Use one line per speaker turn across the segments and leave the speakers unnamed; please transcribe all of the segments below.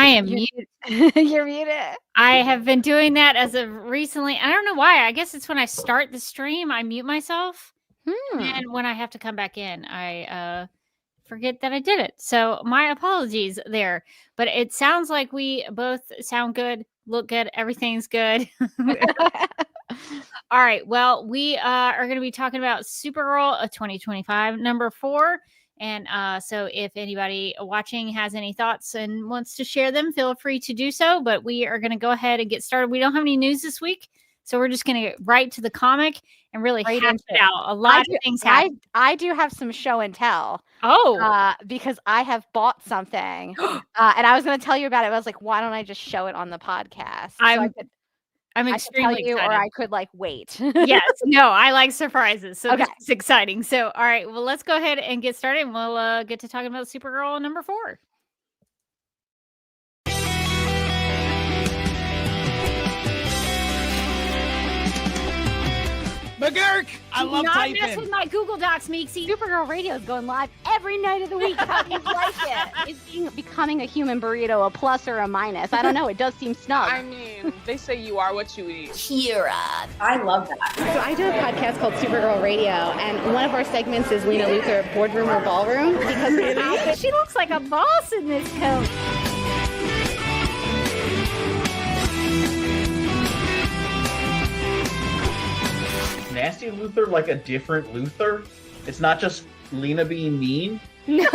am muted.
You're muted.
I have been doing that as of recently. I don't know why. I guess it's when I start the stream, I mute myself. And when I have to come back in, I forget that I did it. So my apologies there. But it sounds like we both sound good, look good, everything's good. All right. Well, we are going to be talking about Supergirl of 2025, number 4. And so if anybody watching has any thoughts and wants to share them, feel free to do so. But we are going to go ahead and get started. We don't have any news this week. So we're just going to get right to the comic and really hash it out. A lot of things happen.
I do have some show and tell.
Oh.
Because I have bought something. And I was going to tell you about it. I was like, why don't I just show it on the podcast?
I'm extremely excited.
Or I could wait.
Yes. No, I like surprises. So this is exciting. So, all right. Well, let's go ahead and get started. And we'll get to talking about Supergirl number 4.
McGurk! I love typing.
Not mess with my Google Docs, Meeksy.
Supergirl Radio is going live every night of the week. How do you like it? Is becoming a human burrito a plus or a minus? I don't know. It does seem snug.
I mean, they say you are what you eat.
Kira. I love that.
So I do a podcast called Supergirl Radio, and one of our segments is Lena Luthor, Boardroom or Ballroom. Because
she looks like a boss in this coat.
Nasty Luthor like a different Luthor? It's not just Lena being mean?
No.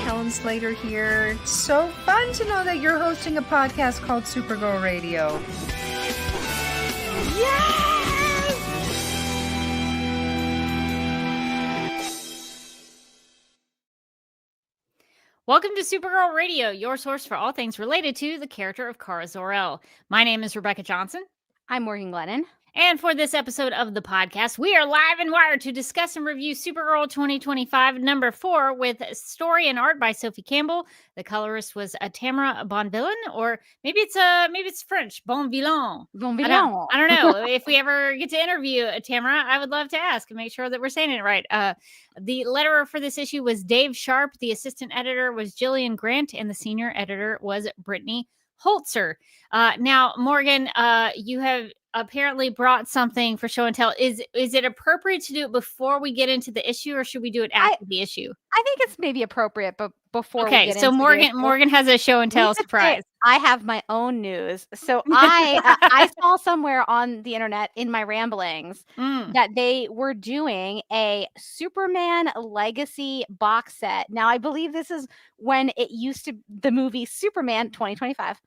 Helen Slater here. It's so fun to know that you're hosting a podcast called Supergirl Radio.
Yes!
Welcome to Supergirl Radio, your source for all things related to the character of Kara Zor-El. My name is Rebecca Johnson.
I'm Morgan Glennon.
And for this episode of the podcast, we are live and wired to discuss and review Supergirl 2025 number 4 with story and art by Sophie Campbell. The colorist was Tamara Bonvillain, or maybe it's French, Bonvillain.
Bonvillain.
I don't know. If we ever get to interview Tamara, I would love to ask and make sure that we're saying it right. The letterer for this issue was Dave Sharp. The assistant editor was Jillian Grant, and the senior editor was Brittany Holzer. Now, Morgan, you have apparently brought something for show and tell. Is it appropriate to do it before we get into the issue, or should we do it after the issue?
I think it's maybe appropriate, but before we get
so
into
Morgan has a show and tell surprise.
I have my own news. So I saw somewhere on the internet in my ramblings that they were doing a Superman Legacy box set. Now, I believe this is when it used to, the movie Superman 2025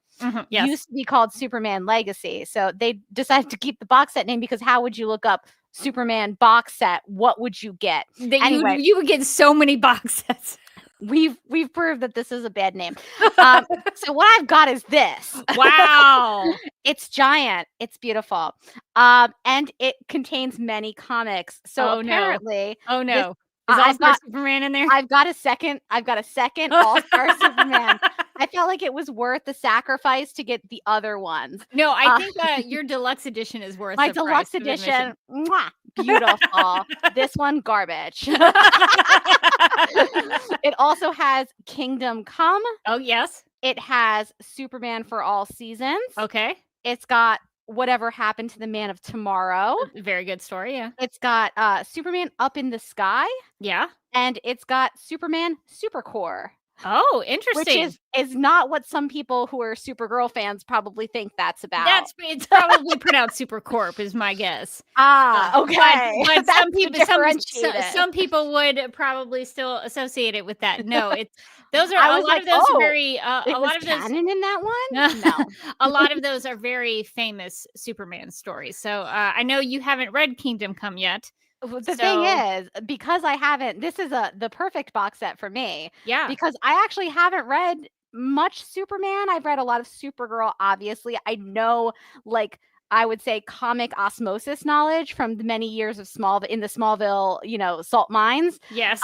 used to be called Superman Legacy. So they decided to keep the box set name because how would you look up Superman box set? What would you get?
Anyway, you would get so many box sets.
We've proved that this is a bad name. So what I've got is this.
Wow.
It's giant. It's beautiful. And it contains many comics. So apparently,
is All-Star Superman in there?
I've got a second All-Star Superman. I felt like it was worth the sacrifice to get the other ones.
No, I think your deluxe edition is worth
my
the
deluxe
price
edition. Mwah, beautiful. This one garbage. It also has Kingdom Come.
Oh yes.
It has Superman for All Seasons.
Okay.
It's got Whatever Happened to the Man of Tomorrow.
Very good story, yeah.
It's got Superman Up in the Sky.
Yeah.
And it's got Superman Supercore.
Oh, interesting.
Which is not what some people who are Supergirl fans probably think that's about.
It's probably pronounced Supercorp is my guess.
Okay.
But some people would probably still associate it with that. No, those are a lot of those are very a lot of those
canon in that one. No.
A lot of those are very famous Superman stories. So I know you haven't read Kingdom Come yet.
The thing is, because I haven't, this is the perfect box set for me.
Yeah.
Because I actually haven't read much Superman. I've read a lot of Supergirl, obviously. I know, I would say comic osmosis knowledge from the many years of the Smallville, salt mines.
Yes.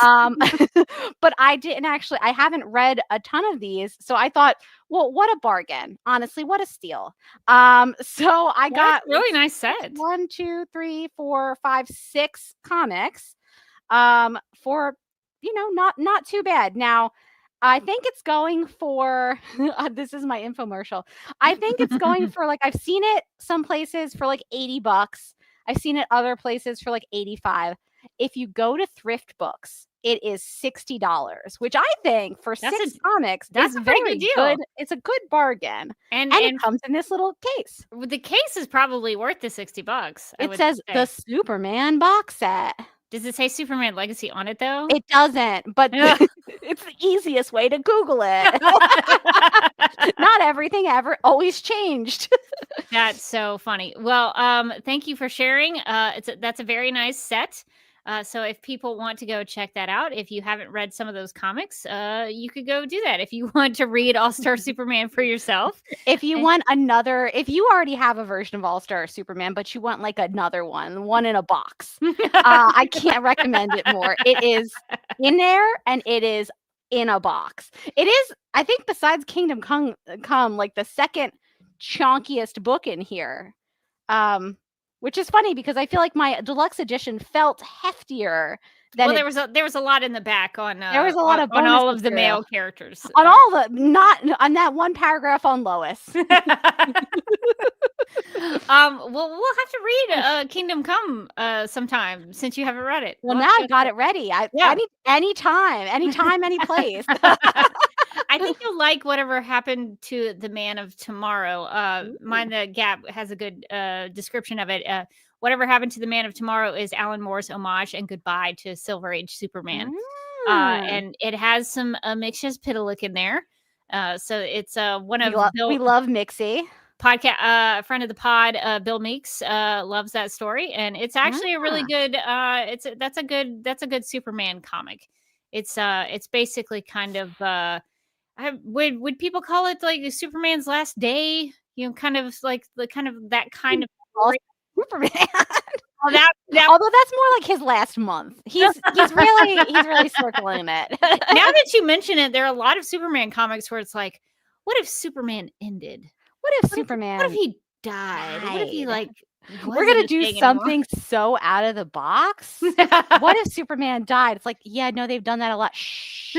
But I haven't read a ton of these. So I thought, well, what a bargain. Honestly, what a steal. So I got
a really nice set.
1, 2, 3, 4, 5, 6 comics. For, not too bad. Now, I think it's going for this is my infomercial. I think it's going for like I've seen it some places for like $80. I've seen it other places for like 85. If you go to Thrift Books, it is $60, which I think for
That's
six comics
that's
is
a pretty
very
good deal.
good. It's a good bargain.
And
it comes in this little case.
the case is probably worth the $60.
It says the Superman box set.
Does it say Superman Legacy on it though?
It doesn't, but
Yeah.
it's the easiest way to Google it. Not everything ever always changed.
That's so funny. Well, thank you for sharing. That's a very nice set. So if people want to go check that out, if you haven't read some of those comics, you could go do that. If you want to read All-Star Superman for yourself.
If you want another, if you already have a version of All-Star Superman, but you want like another one in a box, I can't recommend it more. It is in there and it is in a box. It is, I think, besides Kingdom Come, like the second chunkiest book in here. Which is funny because I feel like my deluxe edition felt heftier than
there was a lot in the back on
there was a lot of
on all of the
material.
male characters.
On all the not on that one paragraph on Lois.
Well, we'll have to read Kingdom Come sometime since you haven't read it.
Well, now I got it ready. Anytime, any place.
I think you'll like Whatever Happened to the Man of Tomorrow. Mind the Gap has a good description of it. Whatever Happened to the Man of Tomorrow is Alan Moore's homage and goodbye to Silver Age Superman. And it has some Mixes-Pitalik in there. So it's one of
we love Mixie.
Podcast friend of the pod, Bill Meeks loves that story, and it's actually a really good. That's a good Superman comic. It's basically kind of would people call it like Superman's last day? You know, kind of like that kind of
Superman.
Although
that's more like his last month. He's really circling it.
Now that you mention it, there are a lot of Superman comics where it's like, what if Superman ended?
What if Superman?
What if he died? What if he like?
We're gonna do something so out of the box. What if Superman died? It's like, yeah, no, they've done that a lot. Shh.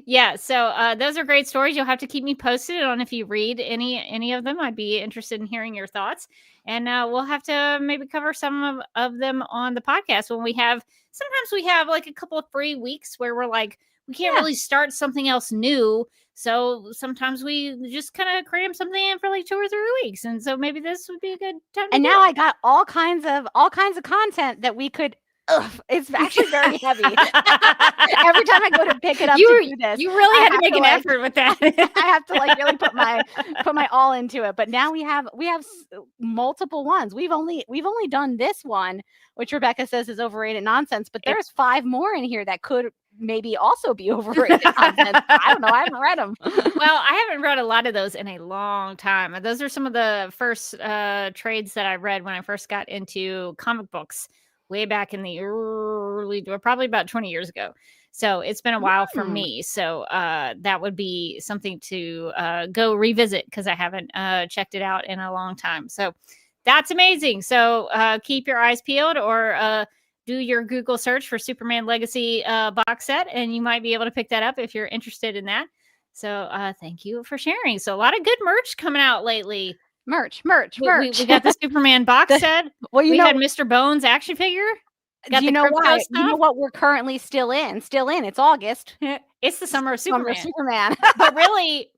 Yeah, so those are great stories. You'll have to keep me posted on if you read any of them. I'd be interested in hearing your thoughts, and we'll have to maybe cover some of them on the podcast when we have. Sometimes we have like a couple of free weeks where we're like, we can't really start something else new. So sometimes we just kind of cram something in for like 2 or 3 weeks. And so maybe this would be a good time.
And now I got all kinds of content that we could. It's actually very heavy. Every time I go to pick it up to do this,
you really had to make an effort with that.
I have to like really put my all into it. But now we have multiple ones. We've only done this one, which Rebecca says is overrated nonsense. But there's 5 more in here that could maybe also be overrated nonsense. I don't know. I haven't read them.
Well, I haven't read a lot of those in a long time. Those are some of the first trades that I read when I first got into comic books. Way back in the probably about 20 years ago. So it's been a while for me. So that would be something to go revisit because I haven't checked it out in a long time. So that's amazing. So keep your eyes peeled or do your Google search for Superman Legacy box set, and you might be able to pick that up if you're interested in that. So thank you for sharing. So a lot of good merch coming out lately.
Merch.
We got the Superman box set.
Well,
we had Mr. Bones action figure.
Do you know why? You know what we're currently still in? It's August.
It's the summer of Superman. But really,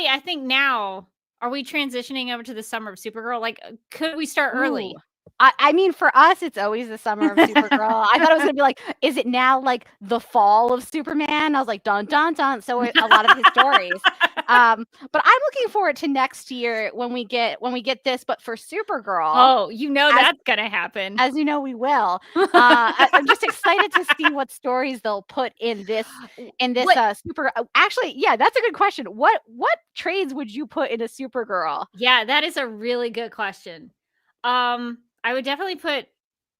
I think now, are we transitioning over to the summer of Supergirl? Like, could we start early?
I mean, for us, it's always the summer of Supergirl. I thought it was going to be like, is it now like the fall of Superman? I was like, dun, dun, dun. So a lot of his stories. But I'm looking forward to next year when we get this, but for Supergirl.
Oh, that's going to happen.
As you know, we will. I'm just excited to see what stories they'll put in this super. Actually, yeah, that's a good question. What trades would you put in a Supergirl?
Yeah, that is a really good question. I would definitely put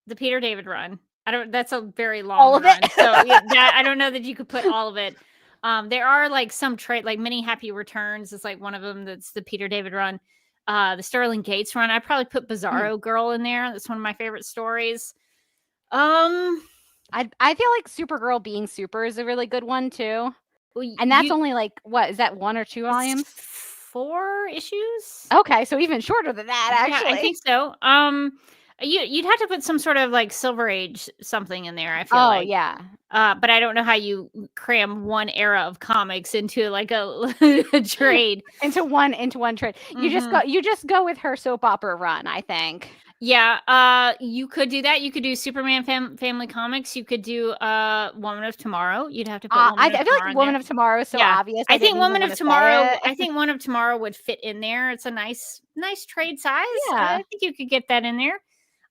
the Peter David run. That's a very long
all of
run.
It.
So I don't know that you could put all of it. There are like some like Many Happy Returns is like one of them. That's the Peter David run. The Sterling Gates run. I'd probably put Bizarro Girl in there. That's one of my favorite stories.
I feel like Supergirl being super is a really good one too.
Well,
And that's only like, what, is that 1 or 2 volumes?
4 issues.
Okay, so even shorter than that, actually.
Yeah, I think so. You'd have to put some sort of like Silver Age something in there, I feel like.
Oh, yeah.
But I don't know how you cram one era of comics into like a trade.
into one trade. You just go with her soap opera run, I think.
Yeah, you could do that. You could do Superman Family Comics. You could do Woman of Tomorrow. You'd have to put
I feel like Woman of Tomorrow is so obvious.
I think Woman of Tomorrow. I think Woman of Tomorrow would fit in there. It's a nice trade size.
Yeah.
I think you could get that in there.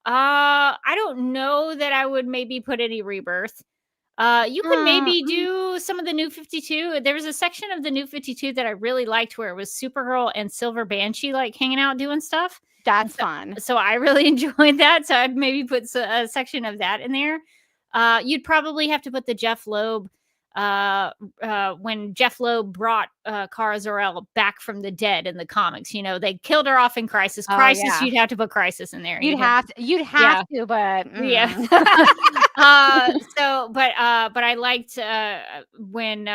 I don't know that I would maybe put any Rebirth. You could maybe do some of the New 52. There was a section of the New 52 that I really liked where it was Supergirl and Silver Banshee like hanging out doing stuff.
That's fun.
So I really enjoyed that. So I'd maybe put a section of that in there. You'd probably have to put the Jeff Loeb when Jeff Loeb brought Kara Zor-El back from the dead in the comics. You know, they killed her off in Crisis.
Yeah.
You'd have to put Crisis in there.
You'd have to, but
yeah. But I liked when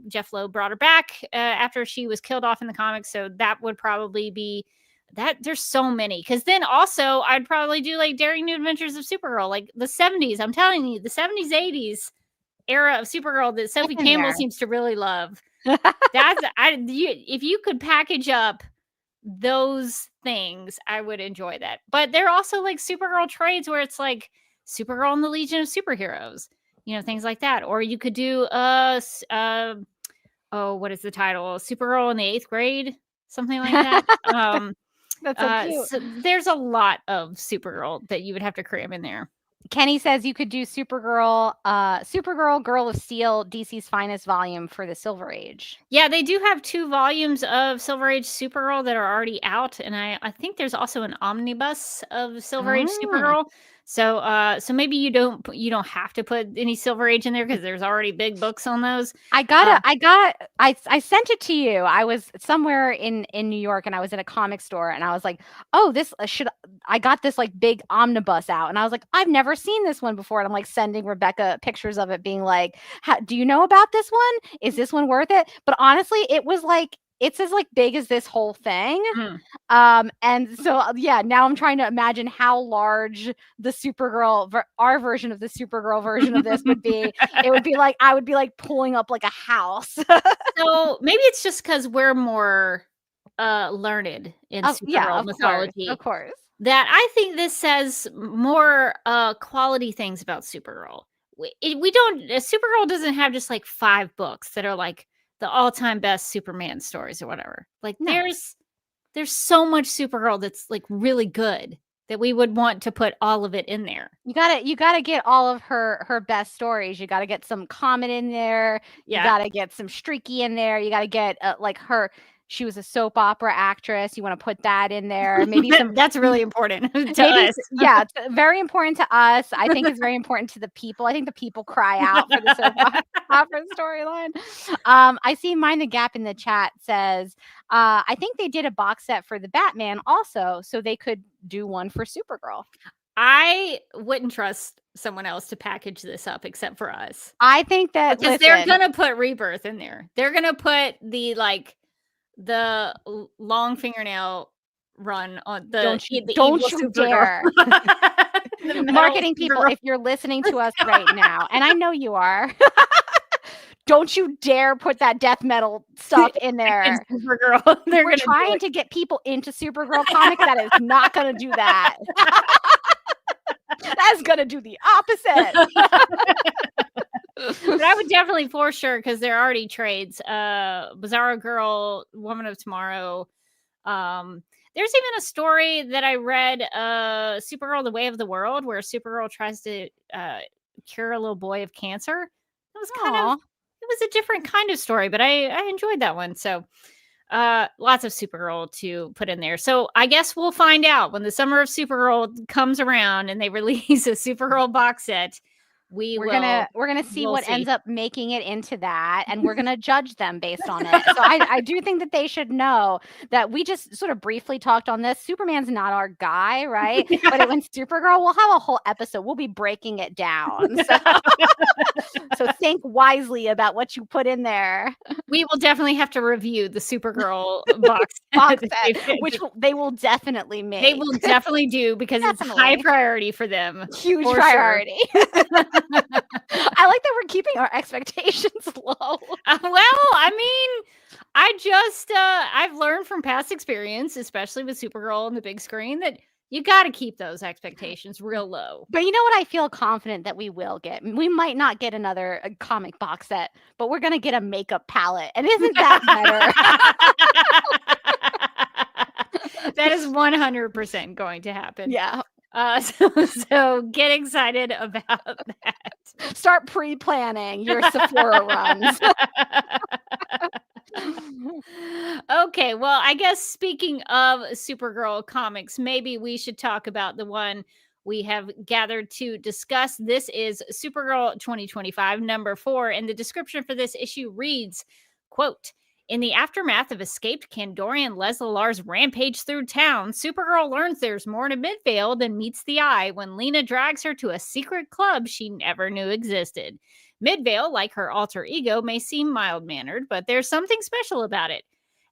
Jeff Loeb brought her back after she was killed off in the comics. So that would probably be that. There's so many, because then also I'd probably do like Daring New Adventures of Supergirl, like the 70s. I'm telling you, the 70s, 80s era of Supergirl that Sophie Campbell seems to really love. If you could package up those things, I would enjoy that. But they're also like Supergirl trades where it's like Supergirl and the Legion of Superheroes, things like that. Or you could do what is the title? Supergirl in the 8th grade, something like that.
That's so cute.
So there's a lot of Supergirl that you would have to cram in there.
Kenny says you could do Supergirl, Girl of Steel, DC's finest volume for the Silver Age.
Yeah, they do have 2 volumes of Silver Age Supergirl that are already out, and I think there's also an omnibus of Silver Age Supergirl. So maybe you don't have to put any Silver Age in there because there's already big books on those.
I sent it to you. I was somewhere in New York and I was in a comic store and I was like, oh, I got this like big omnibus out, and I was like, I've never seen this one before. And I'm like sending Rebecca pictures of it, being like, do you know about this one? Is this one worth it? But honestly, it was like, it's as like big as this whole thing. And so, now I'm trying to imagine how large the Supergirl, our version of the Supergirl version of this would be. It would be like, I would be like pulling up like a house.
So maybe it's just because we're more learned in Supergirl mythology.
Of course.
That I think this says more quality things about Supergirl. Supergirl doesn't have just like 5 books that are like the all-time best Superman stories or whatever. Like there's so much Supergirl that's like really good that we would want to put all of it in there.
You gotta get all of her best stories. You gotta get some Comet in there. You gotta get some Streaky in there. You gotta get like her. She was a soap opera actress. You want to put that in there. Maybe some.
That's really important to us.
Yeah, it's very important to us. I think it's very important to the people. I think the people cry out for the soap opera storyline. I see Mind the Gap in the chat says, I think they did a box set for the Batman also, so they could do one for Supergirl.
I wouldn't trust someone else to package this up except for us.
I think that
because they're gonna put Rebirth in there. They're gonna put the long fingernail run on the
don't you dare. Marketing people, if you're listening to us right now, and I know you are, don't you dare put that death metal stuff in there.
Supergirl.
We're trying to get people into Supergirl comics. That is not going to do that. That's going to do the opposite.
But I would definitely, for sure, because there are already trades. Bizarro Girl, Woman of Tomorrow. There's even a story that I read, Supergirl, The Way of the World, where Supergirl tries to cure a little boy of cancer. It was it was a different kind of story, but I enjoyed that one. So lots of Supergirl to put in there. So I guess we'll find out when the summer of Supergirl comes around and they release a Supergirl box set.
We're gonna see what ends up making it into that, and we're gonna judge them based on it. So I do think that they should know that we just sort of briefly talked on this. Superman's not our guy, right? Yeah. But when Supergirl, we'll have a whole episode. We'll be breaking it down. So think wisely about what you put in there.
We will definitely have to review the Supergirl box
set, which they will definitely make.
They will definitely do because it's high priority for them.
Huge priority. Sure. I like that we're keeping our expectations low.
I mean, I've learned from past experience, especially with Supergirl on the big screen, that you got to keep those expectations real low.
But you know what? I feel confident that we will get. We might not get another comic box set, but we're going to get a makeup palette. And isn't that
better? That is 100% going to happen.
Yeah.
So get excited about that.
Start pre-planning your Sephora runs.
Okay, well, I guess speaking of Supergirl comics, maybe we should talk about the one we have gathered to discuss. This is Supergirl 2025, number 4, and the description for this issue reads, quote, "In the aftermath of escaped Kandorian Leslar's rampage through town, Supergirl learns there's more to Midvale than meets the eye when Lena drags her to a secret club she never knew existed. Midvale, like her alter ego, may seem mild-mannered, but there's something special about it.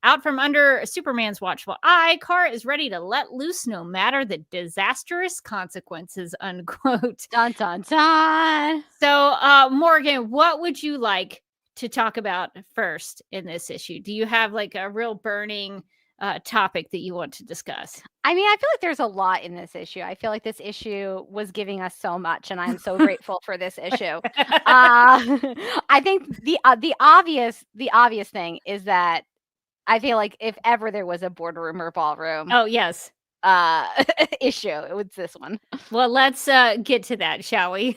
Out from under Superman's watchful eye, Kara is ready to let loose no matter the disastrous consequences," unquote.
Dun, dun, dun.
So, Morgan, what would you like to talk about first in this issue? Do you have like a real burning topic that you want to discuss?
I mean, I feel like there's a lot in this issue. I feel like this issue was giving us so much, and I'm so grateful for this issue. I think the obvious thing is that I feel like if ever there was a boardroom or ballroom,
oh yes,
issue, it was this one.
Well, let's get to that, shall we?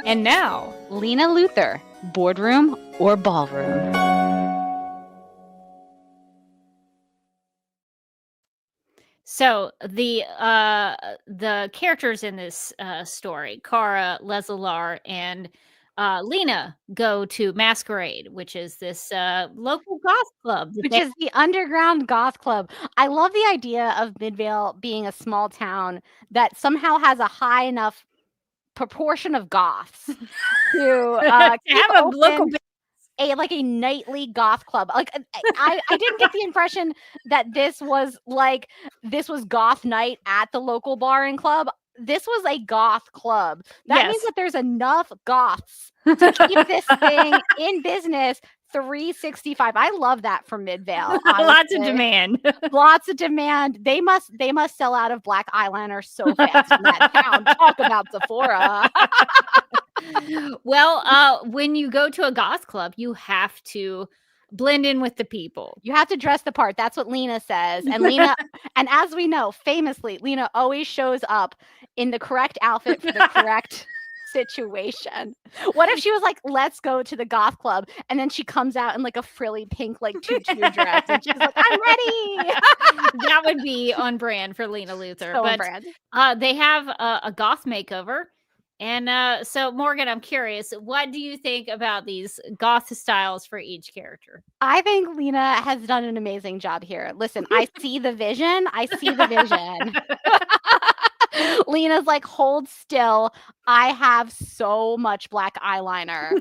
And now, Lena Luthor, boardroom or ballroom.
So the characters in this story, Kara, Leslar, and Lena, go to Masquerade, which is this local goth club.
Which is the underground goth club. I love the idea of Midvale being a small town that somehow has a high enough proportion of goths to have a local a nightly goth club. Like I didn't get the impression that this was goth night at the local bar and club. This was a goth club. That means that there's enough goths to keep this thing in business 365. I love that for Midvale.
Lots of demand.
Lots of demand. They must sell out of black eyeliner so fast in that town. Talk about Sephora.
Well, when you go to a goth club, you have to blend in with the people.
You have to dress the part. That's what Lena says. And Lena, and as we know, famously, Lena always shows up in the correct outfit for the correct situation. What if she was like, "Let's go to the goth club," and then she comes out in like a frilly pink tutu dress, and she's like, "I'm ready."
That would be on brand for Lena Luthor.
So on brand.
They have a goth makeover. And so, Morgan, I'm curious, what do you think about these goth styles for each character?
I think Lena has done an amazing job here. Listen, I see the vision. Lena's like, "Hold still. I have so much black eyeliner."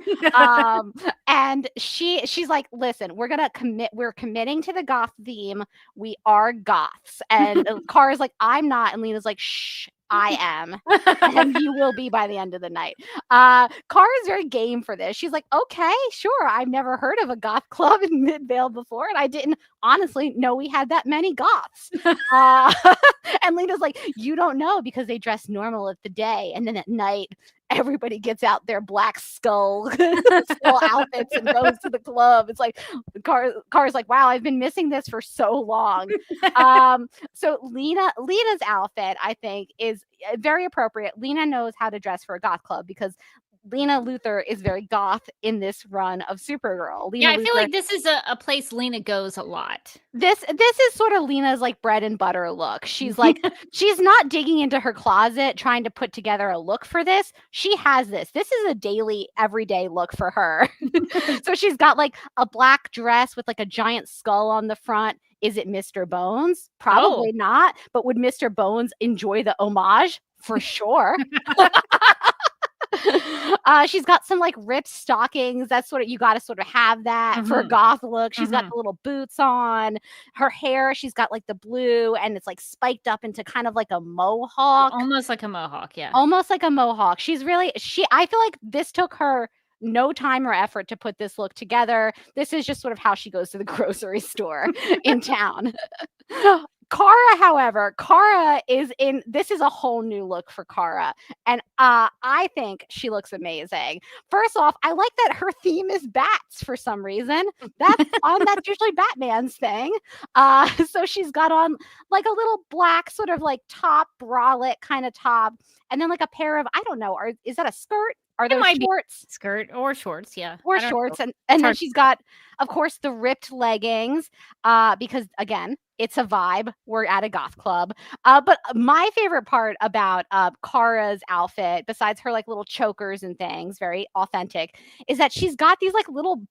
And she's like, "Listen, we're committing to the goth theme. We are goths." And Kara's like, "I'm not." And Lena's like, "Shh, I am." And you will be by the end of the night. Kara's very game for this. She's like, "Okay, sure. I've never heard of a goth club in Midvale before, and I didn't honestly know we had that many goths." And Lena's like, "You don't know because they dress normal at the day, and then at night everybody gets out their black skull outfits and goes to the club." It's like Kara's like, "Wow, I've been missing this for so long." So Lena's outfit, I think, is very appropriate. Lena knows how to dress for a goth club because Lena Luthor is very goth in this run of Supergirl. Lena
I feel
Luthor,
like this is a place Lena goes a lot.
this is sort of Lena's like bread and butter look. She's like, she's not digging into her closet trying to put together a look for this. She has this. This is a daily, everyday look for her. So she's got like a black dress with like a giant skull on the front. Is it Mr. Bones? Probably not. But would Mr. Bones enjoy the homage? For sure. She's got some like ripped stockings. That's sort of, you got to sort of have that for a goth look. She's got the little boots on. Her hair, she's got like the blue and it's like spiked up into kind of like a mohawk.
Almost like a mohawk, yeah.
Almost like a mohawk. She's really, I feel like this took her no time or effort to put this look together. This is just sort of how she goes to the grocery store in town. Kara, however, this is a whole new look for Kara. And I think she looks amazing. First off, I like that her theme is bats for some reason. That's usually Batman's thing. So she's got on like a little black sort of like top, bralette kind of top. And then like a pair of, I don't know, is that a skirt? Are those shorts?
Skirt or shorts, yeah.
Or shorts. And then she's got, of course, the ripped leggings because, again, it's a vibe. We're at a goth club. But my favorite part about Kara's outfit, besides her like little chokers and things, very authentic, is that she's got these like little,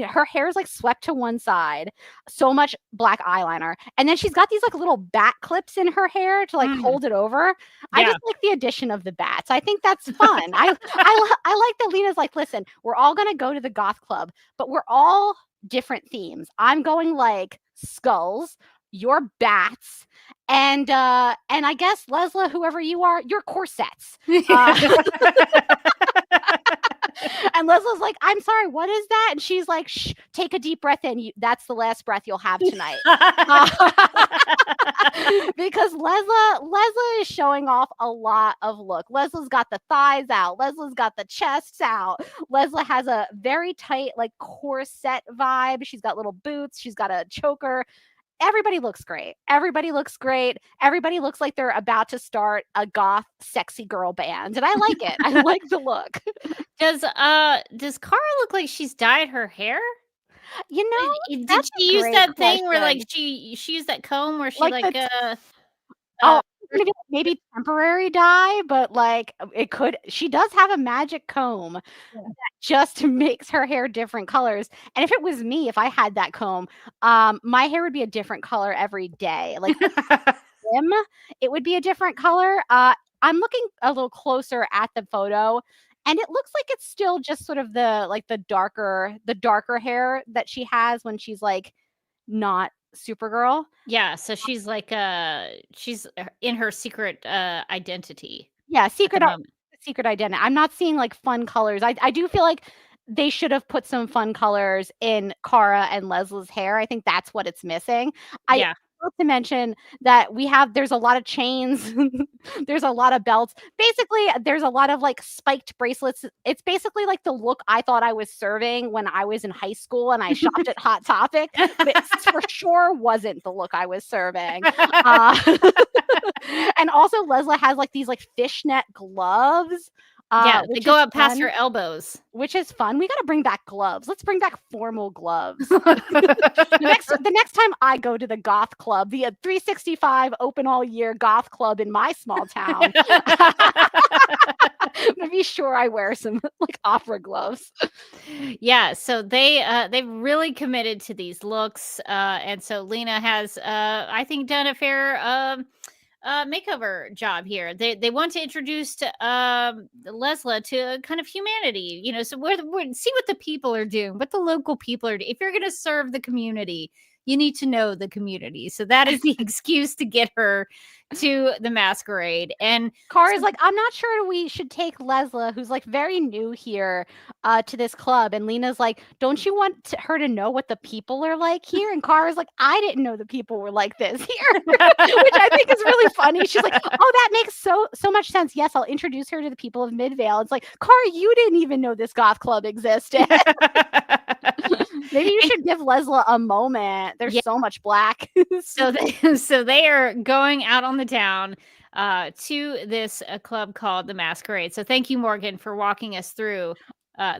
her hair's like swept to one side, so much black eyeliner, and then she's got these like little bat clips in her hair to like hold it over. I just like the addition of the bats. I think that's fun. I like that Lena's like, listen, we're all gonna go to the goth club, but we're all different themes. I'm going like skulls, your bats, and I guess Leslie, whoever you are, your corsets. And Leslie's like, I'm sorry, what is that? And she's like, shh, take a deep breath in. That's the last breath you'll have tonight. Because Leslie is showing off a lot of look. Leslie's got the thighs out. Leslie's got the chests out. Leslie has a very tight, like corset vibe. She's got little boots. She's got a choker. Everybody looks great. Everybody looks great. Everybody looks like they're about to start a goth sexy girl band. And I like it. I like the look.
Does Kara look like she's dyed her hair?
You know,
did she use that thing where like she used that comb where she like
maybe temporary dye, but like it could, she does have a magic comb that just makes her hair different colors. And if it was me, if I had that comb, my hair would be a different color every day. Like it would be a different color. I'm looking a little closer at the photo, and it looks like it's still just sort of the darker hair that she has when she's like not Supergirl.
Yeah, so she's like she's in her secret identity.
Yeah, secret identity. I'm not seeing like fun colors. I do feel like they should have put some fun colors in Kara and Leslie's hair. I think that's what it's missing. Not to mention that there's a lot of chains, there's a lot of belts. Basically, there's a lot of like spiked bracelets. It's basically like the look I thought I was serving when I was in high school and I shopped at Hot Topic. But it for sure wasn't the look I was serving. And also Leslie has like these like fishnet gloves.
They go up past her elbows,
which is fun. We got to bring back gloves. Let's bring back formal gloves. The next time I go to the goth club, the 365 open all year goth club in my small town, I'm gonna be sure I wear some like opera gloves.
Yeah, so they've really committed to these looks, and so Lena has, I think, done a fair makeover job here. They want to introduce Leslie to kind of humanity, you know. So we're see what the people are doing, what the local people are doing. If you're going to serve the community, you need to know the community. So that is the excuse to get her to the masquerade. And
Kara's like, I'm not sure we should take Leslie, who's like very new here, to this club. And Lena's like, don't you want her to know what the people are like here? And Kara's like, I didn't know the people were like this here, which I think is really funny. She's like, oh, that makes so much sense. Yes, I'll introduce her to the people of Midvale. It's like, Kara, you didn't even know this goth club existed. Maybe you should give Leslie a moment. There's so much black.
So they are going out on the town. to this club called the Masquerade. So thank you, Morgan, for walking us through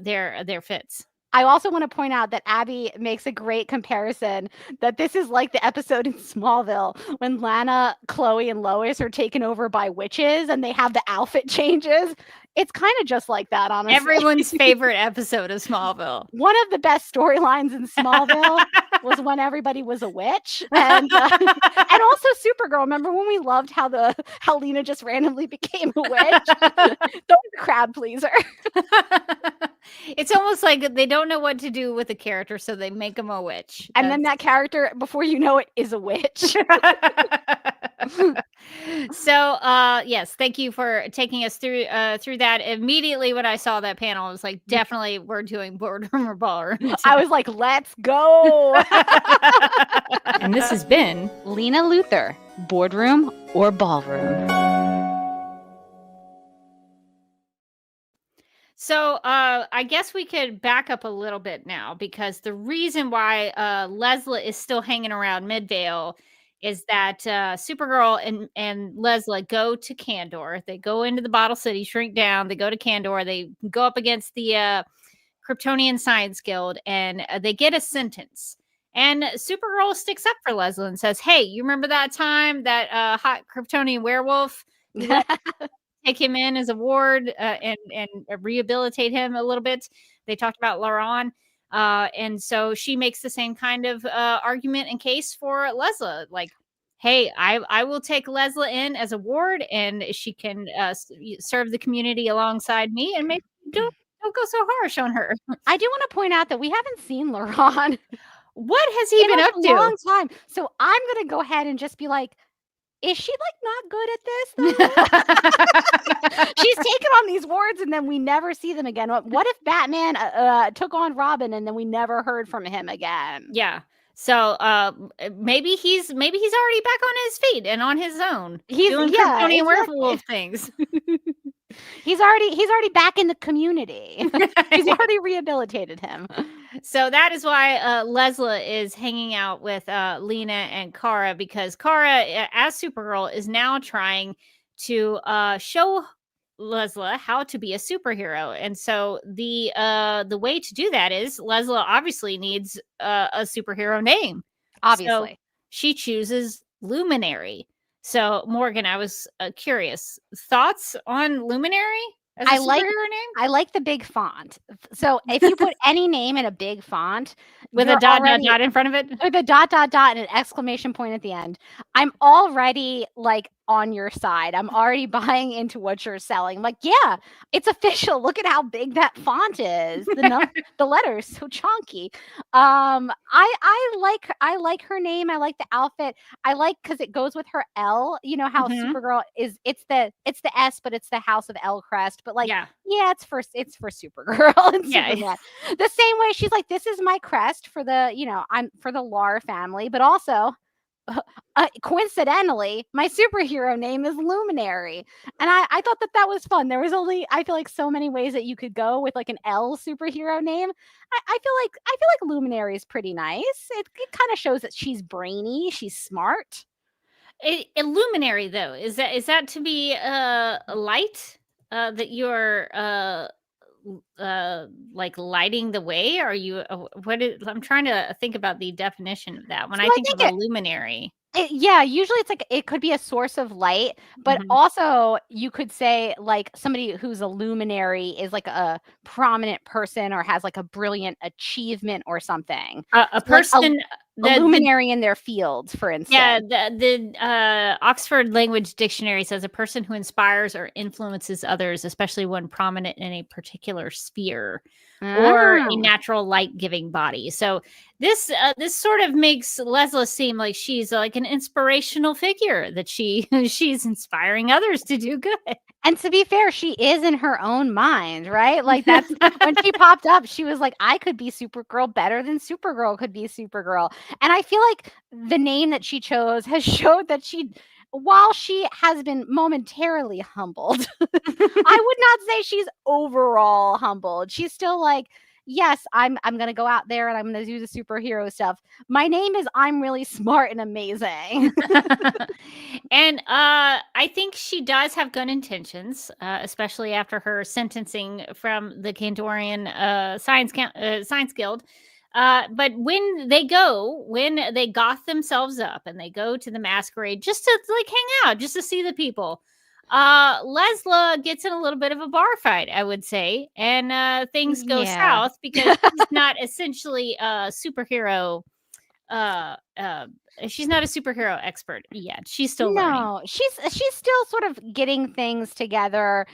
their fits.
I also want to point out that Abby makes a great comparison that this is like the episode in Smallville when Lana, Chloe, and Lois are taken over by witches and they have the outfit changes. It's kind of just like that, honestly.
Everyone's favorite episode of Smallville.
One of the best storylines in Smallville was when everybody was a witch, and also Supergirl. Remember when we loved how Lena just randomly became a witch? Don't crowd pleaser.
It's almost like they don't know what to do with a character, so they make them a witch.
And then that character, before you know it, is a witch.
So, yes, thank you for taking us through that. Immediately when I saw that panel, I was like, definitely we're doing Boardroom or Ballroom.
I was like, let's go.
And this has been
Lena Luthor, Boardroom or Ballroom.
So I guess we could back up a little bit now, because the reason why Leslie is still hanging around Midvale is that Supergirl and Leslie go to Kandor. They go into the Bottle City, shrink down. They go to Kandor. They go up against the Kryptonian Science Guild, and they get a sentence. And Supergirl sticks up for Leslie and says, hey, you remember that time that hot Kryptonian werewolf? Take him in as a ward and rehabilitate him a little bit. They talked about Laron. And so she makes the same kind of argument and case for Leslie. Like, hey, I will take Leslie in as a ward, and she can serve the community alongside me, and maybe don't go so harsh on her.
I do want to point out that we haven't seen Laron.
What has he been up to?
A long time. So I'm going to go ahead and just be like, is she like not good at this though? She's taken on these wards and then we never see them again. What if Batman took on Robin and then we never heard from him again?
Yeah. So maybe he's already back on his feet and on his own. He's doing Kryptonian werewolf things.
He's already back in the community. He's already rehabilitated him.
So that is why Leslie is hanging out with Lena and Kara, because Kara, as Supergirl, is now trying to show Leslie how to be a superhero. And so the way to do that is Leslie obviously needs a superhero name.
Obviously.
So she chooses Luminary. So, Morgan, I was curious. Thoughts on Luminary as a superhero name?
I like the big font. So, if you put any name in a big font
with a dot in front of it,
with a dot and an exclamation point at the end, I'm already like on your side. I'm already buying into what you're selling. Like, yeah, it's official. Look at how big that font is. The letters so chunky. I like her name. I like the outfit. I like because it goes with her L. You know how Supergirl is. It's the S, but it's the House of L crest. But like, yeah, it's for Supergirl and Superman. The same way she's like, this is my crest for I'm for the Lar family, but also. Coincidentally, my superhero name is Luminary, and I thought that was fun. There was only, I feel like, so many ways that you could go with like an L superhero name. I feel like Luminary is pretty nice. It kind of shows that she's brainy, she's smart.
Luminary though, is that to be a light that you're like lighting the way? Are you I'm trying to think about the definition of that when I think of a luminary.
Usually it's like it could be a source of light, but also you could say like somebody who's a luminary is like a prominent person or has like a brilliant achievement or something. A person, a luminary in their fields, for instance.
Yeah, the Oxford Language Dictionary says a person who inspires or influences others, especially when prominent in a particular sphere or a natural light-giving body. So this sort of makes Leslie seem like she's like an inspirational figure, that she's inspiring others to do good.
And to be fair, she is in her own mind, right? Like that's when she popped up, she was like, I could be Supergirl better than Supergirl could be Supergirl. And I feel like the name that she chose has showed that while she has been momentarily humbled, I would not say she's overall humbled. She's still like, yes, I'm going to go out there and I'm going to do the superhero stuff. My name is I'm really smart and amazing.
And I think she does have good intentions, especially after her sentencing from the Kandorian Science Guild. But when they goth themselves up and they go to the masquerade just to like hang out, just to see the people, Lesla gets in a little bit of a bar fight, I would say, and things go south because she's not essentially a superhero. She's not a superhero expert yet. She's still learning.
She's still sort of getting things together.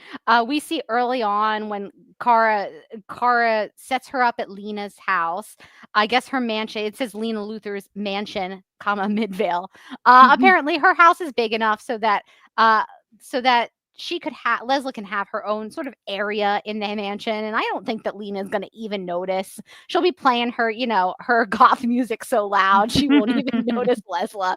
We see early on when Kara sets her up at Lena's house. I guess her mansion. It says Lena Luthor's mansion, Midvale. Apparently, her house is big enough so that she could have Leslie can have her own sort of area in the mansion, and I don't think that Lena's going to even notice. She'll be playing her, her goth music so loud she won't even notice Leslie.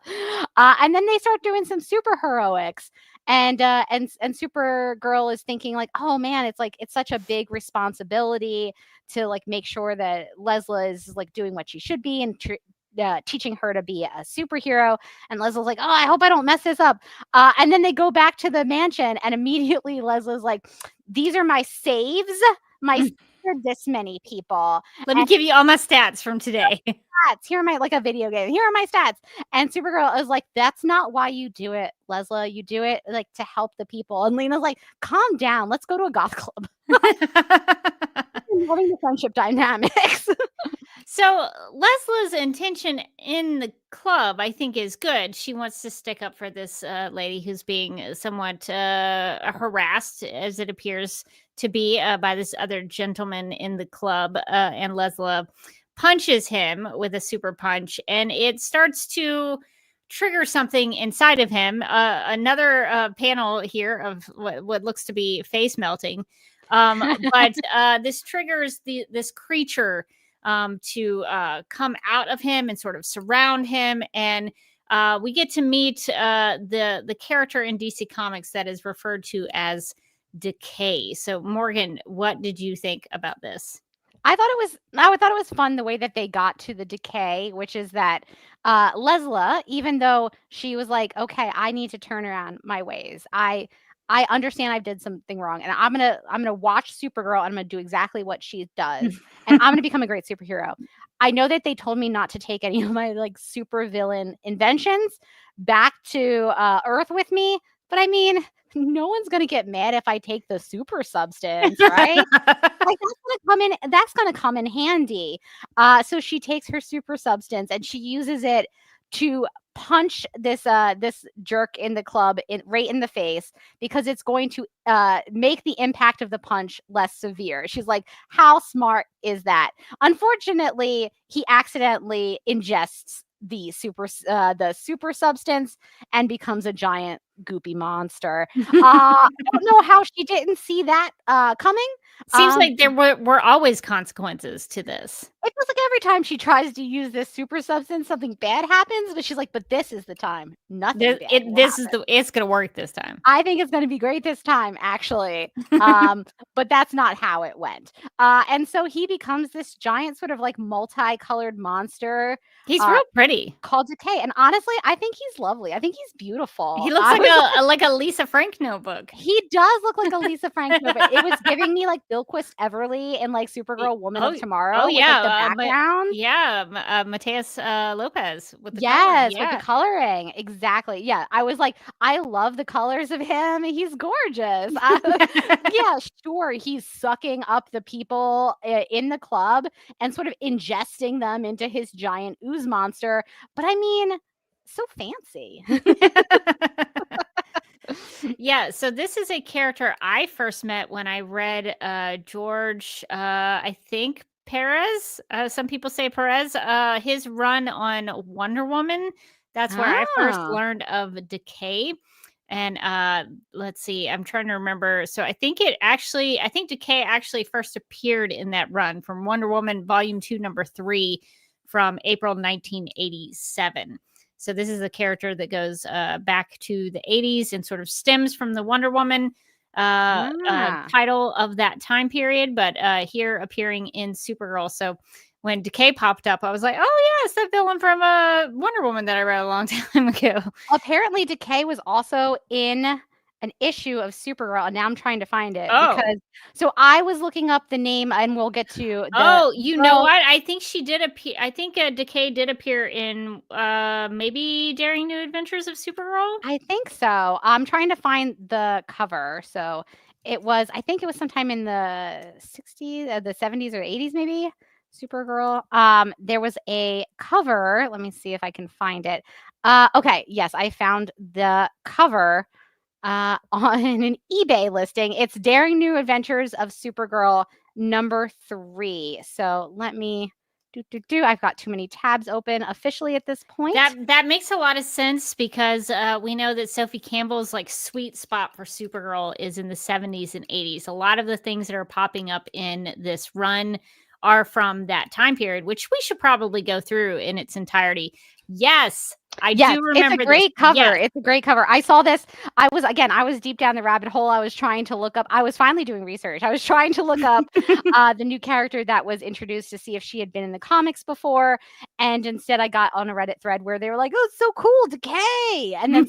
And then they start doing some super heroics, and Supergirl is thinking like, oh man, it's such a big responsibility to like make sure that Leslie is like doing what she should be and teaching her to be a superhero. And Leslie's like, oh, I hope I don't mess this up. And then they go back to the mansion, and immediately Leslie's like, these are my saves. This many people.
Let me give you all my stats from today.
Here are my, like a video game. Here are my stats. And Supergirl is like, that's not why you do it, Leslie. You do it like to help the people. And Lena's like, calm down. Let's go to a goth club. Having the friendship dynamics.
So Leslie's intention in the club, I think, is good. She wants to stick up for this lady who's being somewhat harassed, as it appears to be, by this other gentleman in the club. And Leslie punches him with a super punch, and it starts to trigger something inside of him. Another panel here of what looks to be face melting. But this triggers this creature to come out of him and sort of surround him. And we get to meet the character in DC Comics that is referred to as Decay. So Morgan, what did you think about this?
I thought it was fun the way that they got to the decay, which is that Leslie, even though she was like, okay, I need to turn around my ways. I understand I did something wrong, and I'm gonna watch Supergirl, and I'm gonna do exactly what she does, and I'm gonna become a great superhero. I know that they told me not to take any of my like super villain inventions back to Earth with me, but I mean, no one's gonna get mad if I take the super substance, right? Like that's gonna come in handy. So she takes her super substance and she uses it to punch this jerk in the club right in the face, because it's going to make the impact of the punch less severe. She's like, how smart is that? Unfortunately, he accidentally ingests the super substance and becomes a giant goopy monster. I don't know how she didn't see that coming.
Seems like there were always consequences to this.
It feels like every time she tries to use this super substance, something bad happens. But she's like, "But this is the time. Nothing bad.
It's gonna work this time.
I think it's gonna be great this time, actually." But that's not how it went. And so he becomes this giant, sort of like multicolored monster.
He's real pretty,
called Decay. And honestly, I think he's lovely. I think he's beautiful.
He looks like a Lisa Frank notebook.
He does look like a Lisa Frank notebook. It was giving me like Billquist Everly and like Supergirl Woman of Tomorrow.
Oh yeah,
with, like, the background.
Mateus Lopez with the
with the coloring. Exactly. Yeah, I was like, I love the colors of him. He's gorgeous. Yeah, sure. He's sucking up the people in the club and sort of ingesting them into his giant ooze monster. But I mean, so fancy.
Yeah, so this is a character I first met when I read George, I think Perez. Some people say Perez. His run on Wonder Woman. That's where I first learned of Decay. And let's see, I'm trying to remember. So I think Decay actually first appeared in that run from Wonder Woman Volume 2, Number 3 from April 1987. So this is a character that goes back to the 80s and sort of stems from the Wonder Woman title of that time period, but here appearing in Supergirl. So when Decay popped up, I was like, oh yes, that villain from Wonder Woman that I read a long time ago.
Apparently Decay was also in an issue of Supergirl, and now I'm trying to find it because so I was looking up the name, and we'll get to the
you know what? I think she did appear. I think Decay did appear in maybe Daring New Adventures of Supergirl.
I think so. I'm trying to find the cover. So it was, I think it was sometime in the 60s, the 70s or 80s, maybe. Supergirl. There was a cover. Let me see if I can find it. Okay, yes, I found the cover on an eBay listing. It's Daring New Adventures of Supergirl #3. So let me I've got too many tabs open officially at this point.
That makes a lot of sense because we know that Sophie Campbell's like sweet spot for Supergirl is in the 70s and 80s. A lot of the things that are popping up in this run are from that time period, which we should probably go through in its entirety. Yes, I do remember.
It's a great cover.
Yes.
It's a great cover. I saw this. I was deep down the rabbit hole. I was trying to look up. I was finally doing research. I was trying to look up the new character that was introduced to see if she had been in the comics before. And instead, I got on a Reddit thread where they were like, "Oh, it's so cool, Decay!" And then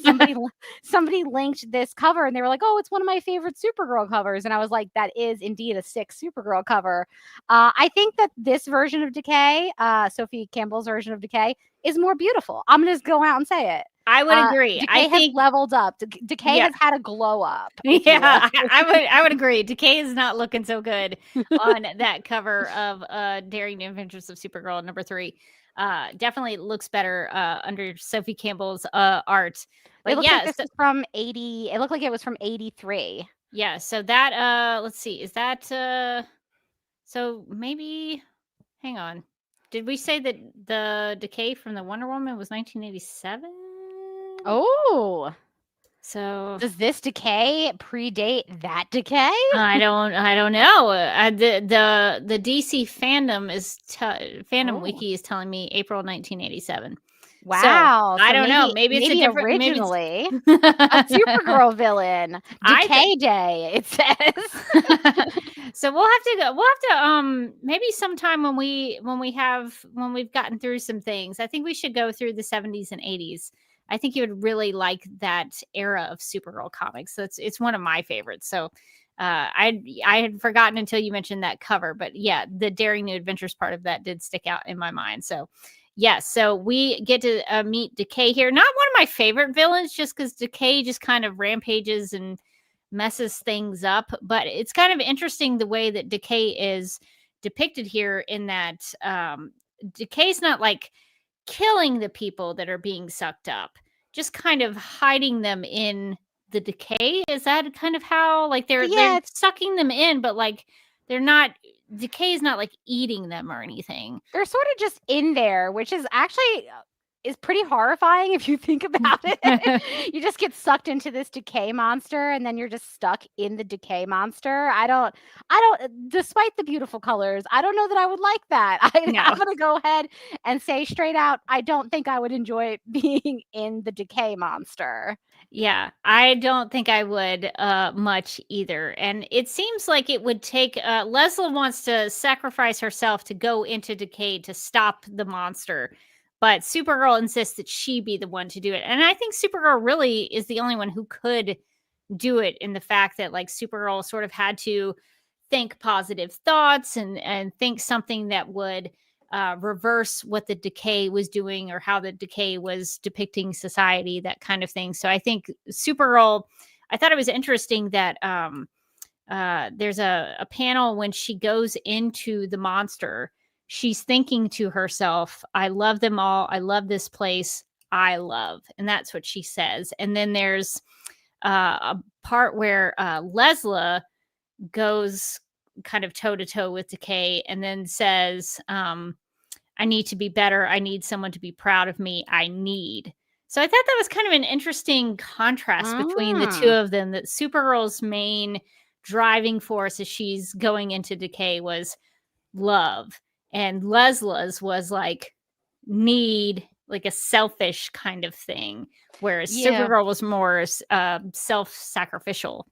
somebody linked this cover, and they were like, "Oh, it's one of my favorite Supergirl covers." And I was like, "That is indeed a sick Supergirl cover." I think that this version of Decay, Sophie Campbell's version of Decay, is more beautiful. I'm gonna just go out and say it.
I would agree.
Decay has leveled up. Decay has had a glow up.
Yeah, I would agree. Decay is not looking so good on that cover of Daring New Adventures of Supergirl #3. Definitely looks better under Sophie Campbell's art. But
it looks like this is from 80. It looked like it was from 83.
Yeah, so that let's see. Is that so maybe hang on. Did we say that the Decay from the Wonder Woman was 1987?
Oh.
So
does this Decay predate that Decay?
I don't know. The DC fandom is fandom wiki is telling me April 1987.
Wow.
So, I don't know. Maybe it's a different
originally a Supergirl villain. Decay Day, it says.
So we'll have to maybe sometime when we've gotten through some things. I think we should go through the 70s and 80s. I think you would really like that era of Supergirl comics. So it's one of my favorites. So I had forgotten until you mentioned that cover, but yeah, the Daring New Adventures part of that did stick out in my mind. So yes, so we get to meet Decay here. Not one of my favorite villains, just because Decay just kind of rampages and messes things up. But it's kind of interesting the way that Decay is depicted here in that Decay's not like killing the people that are being sucked up, just kind of hiding them in the decay. Is that kind of how like they're sucking them in, but like they're not, Decay is not like eating them or anything.
They're sort of just in there, which is actually is pretty horrifying if you think about it. You just get sucked into this Decay monster, and then you're just stuck in the Decay monster. I don't despite the beautiful colors, I don't know that I would like that. I'm gonna go ahead and say straight out, I don't think I would enjoy being in the Decay monster.
Yeah, I don't think I would much either. And it seems like it would take Leslie wants to sacrifice herself to go into Decay to stop the monster. But Supergirl insists that she be the one to do it. And I think Supergirl really is the only one who could do it, in the fact that like Supergirl sort of had to think positive thoughts and think something that would reverse what the Decay was doing or how the Decay was depicting society, that kind of thing. So I think Supergirl, I thought it was interesting that there's a panel when she goes into the monster. She's thinking to herself, I love them all. I love this place. I love. And that's what she says. And then there's a part where Leslie goes kind of toe to toe with Decay and then says, I need to be better. I need someone to be proud of me. I need. So I thought that was kind of an interesting contrast between the two of them, that Supergirl's main driving force as she's going into Decay was love. And Leslie's was like need, like a selfish kind of thing, whereas Supergirl was more self-sacrificial.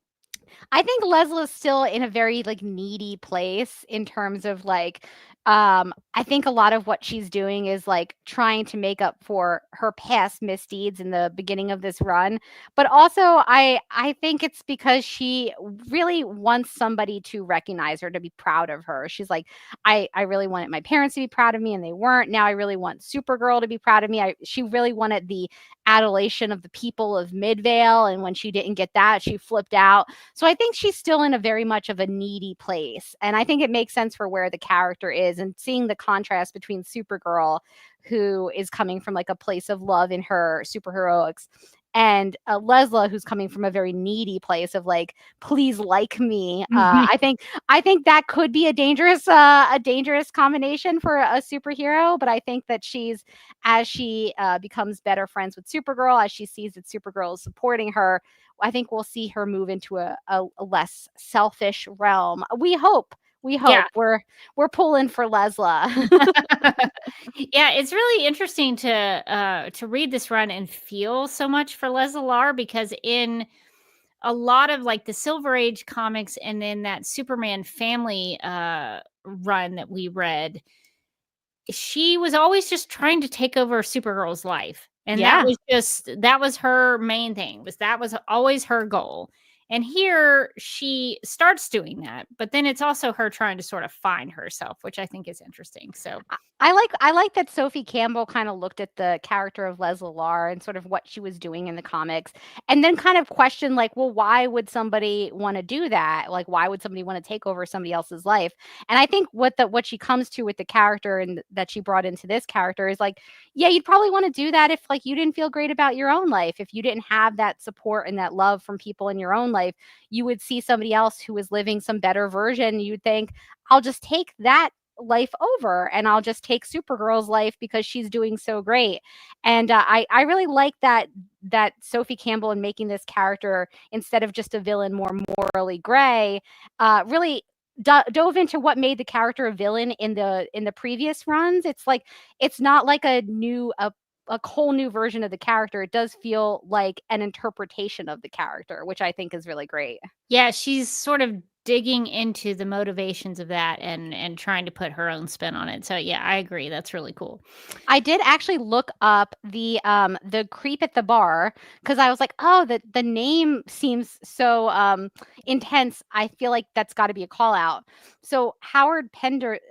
I think Lesla's still in a very like needy place in terms of like I think a lot of what she's doing is like trying to make up for her past misdeeds in the beginning of this run. But also I think it's because she really wants somebody to recognize her, to be proud of her. She's like, I really wanted my parents to be proud of me and they weren't. Now I really want Supergirl to be proud of me. She really wanted the adulation of the people of Midvale, and when she didn't get that, she flipped out. So I think she's still in a very much of a needy place. And I think it makes sense for where the character is, and seeing the contrast between Supergirl, who is coming from like a place of love in her superheroics, and Lesla, who's coming from a very needy place of like, please like me. I think that could be a dangerous combination for a superhero. But I think that as she becomes better friends with Supergirl, as she sees that Supergirl is supporting her, I think we'll see her move into a less selfish realm. We hope.
Yeah.
We're pulling for Lesla.
Yeah, it's really interesting to read this run and feel so much for Lesla, because in a lot of like the Silver Age comics and in that Superman family run that we read, she was always just trying to take over Supergirl's life. And that was her main thing, that was always her goal. And here she starts doing that, but then it's also her trying to sort of find herself, which I think is interesting. So
I like that Sophie Campbell kind of looked at the character of Lesla Lar and sort of what she was doing in the comics, and then kind of questioned like, well, why would somebody want to do that? Like, why would somebody want to take over somebody else's life? And I think what she comes to with the character and that she brought into this character is like, yeah, you'd probably want to do that if like you didn't feel great about your own life, if you didn't have that support and that love from people in your own life. You would see somebody else who was living some better version. You'd think, I'll just take that life over and I'll just take Supergirl's life because she's doing so great. And I really like that Sophie Campbell, in making this character, instead of just a villain, more morally gray, really dove into what made the character a villain in the previous runs. It's like, it's not like a whole new version of the character. It does feel like an interpretation of the character, which I think is really great.
Yeah, she's sort of digging into the motivations of that and trying to put her own spin on it. So yeah, I agree. That's really cool.
I did actually look up the creep at the bar, because I was like, oh, the name seems so intense. I feel like that's got to be a call out. So Howard Pendergast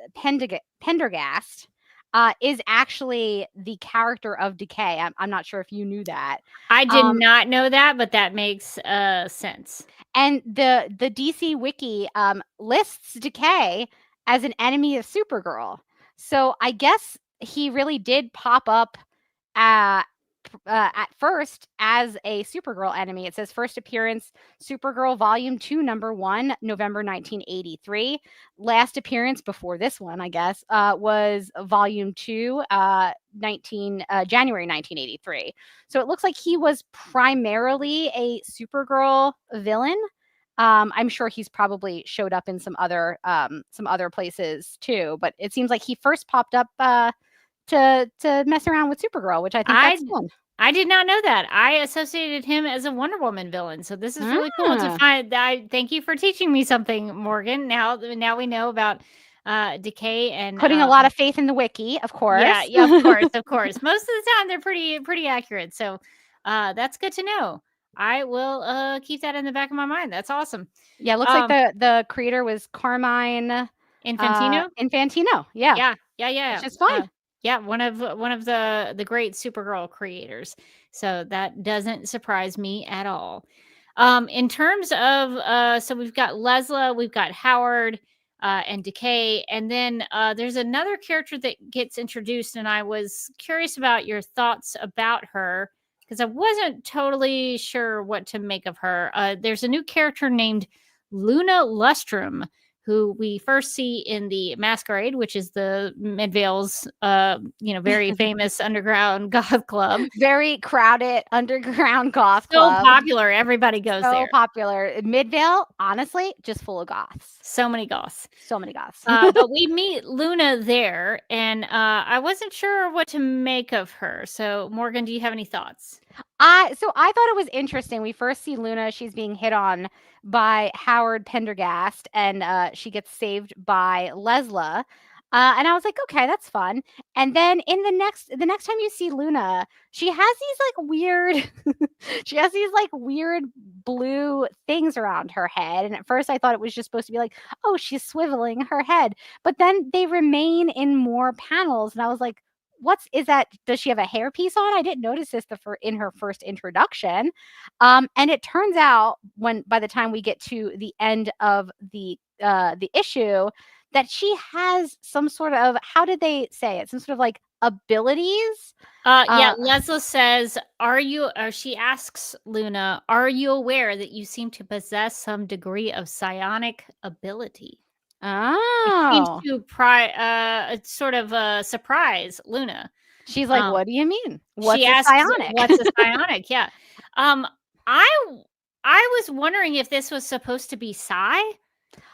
is actually the character of Decay. I'm not sure if you knew that.
I did not know that, but that makes sense.
And the DC Wiki lists Decay as an enemy of Supergirl. So I guess he really did pop up at first as a Supergirl enemy. It says first appearance, Supergirl Volume 2, Number 1, November 1983. Last appearance before this one, I guess, was Volume 2, January 1983. So it looks like he was primarily a Supergirl villain. I'm sure he's probably showed up in some other places too, but it seems like he first popped up to mess around with Supergirl, which I think that's fun.
I did not know that. I associated him as a Wonder Woman villain, so this is really cool to find. Thank you for teaching me something, Morgan. Now we know about Decay, and
putting a lot of faith in the wiki, of course.
Yeah, of course. Most of the time, they're pretty accurate. So that's good to know. I will keep that in the back of my mind. That's awesome.
Yeah, it looks like the creator was Carmine
Infantino.
Yeah.
Which
is fine.
Yeah, one of the great Supergirl creators. So that doesn't surprise me at all. In terms of so we've got Lesla, we've got Howard, and Decay, and then there's another character that gets introduced, and I was curious about your thoughts about her, because I wasn't totally sure what to make of her. There's a new character named Luna Lustrum, who we first see in the Masquerade, which is the Midvale's, very famous underground goth club.
Very crowded underground goth club.
So popular. Everybody goes there.
So popular. Midvale, honestly, just full of goths.
So many goths.
But
we meet Luna there, and I wasn't sure what to make of her. So, Morgan, do you have any thoughts?
I thought it was interesting. We first see Luna. She's being hit on by Howard Pendergast, and she gets saved by Lesla. And I was like, okay, that's fun. And then in the next time you see Luna, she has these like weird, she has these like weird blue things around her head. And at first I thought it was just supposed to be like, oh, she's swiveling her head. But then they remain in more panels, and I was like, is that? Does she have a hairpiece on? I didn't notice this in her first introduction. And it turns out by the time we get to the end of the issue, that she has some sort of, how did they say it? Some sort of like abilities.
Leslie says, she asks Luna, are you aware that you seem to possess some degree of psionic ability?
Oh.
It seems to sort of surprise Luna.
She's like, what do you mean? What's
she
a
asks,
psionic?
What's a psionic? Yeah. I was wondering if this was supposed to be psi.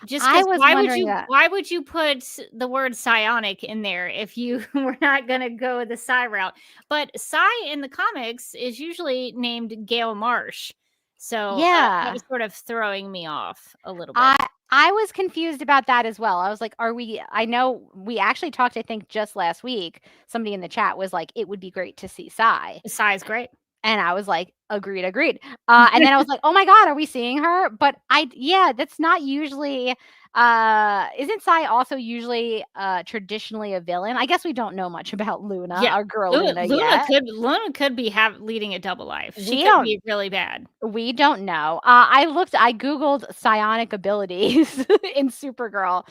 Just why would you put the word psionic in there if you were not going to go the psi route? But psi in the comics is usually named Gale Marsh. So that was sort of throwing me off a little bit.
I was confused about that as well. I was like, I know we actually talked, I think just last week, somebody in the chat was like, it would be great to see Psi.
Psi is great.
And I was like, agreed. And then I was like, oh my God, are we seeing her? But that's not usually, isn't Psi also usually traditionally a villain? I guess we don't know much about Luna, our girl Luna yet.
Luna could be leading a double life. She could be really bad.
We don't know. I Googled psionic abilities in Supergirl.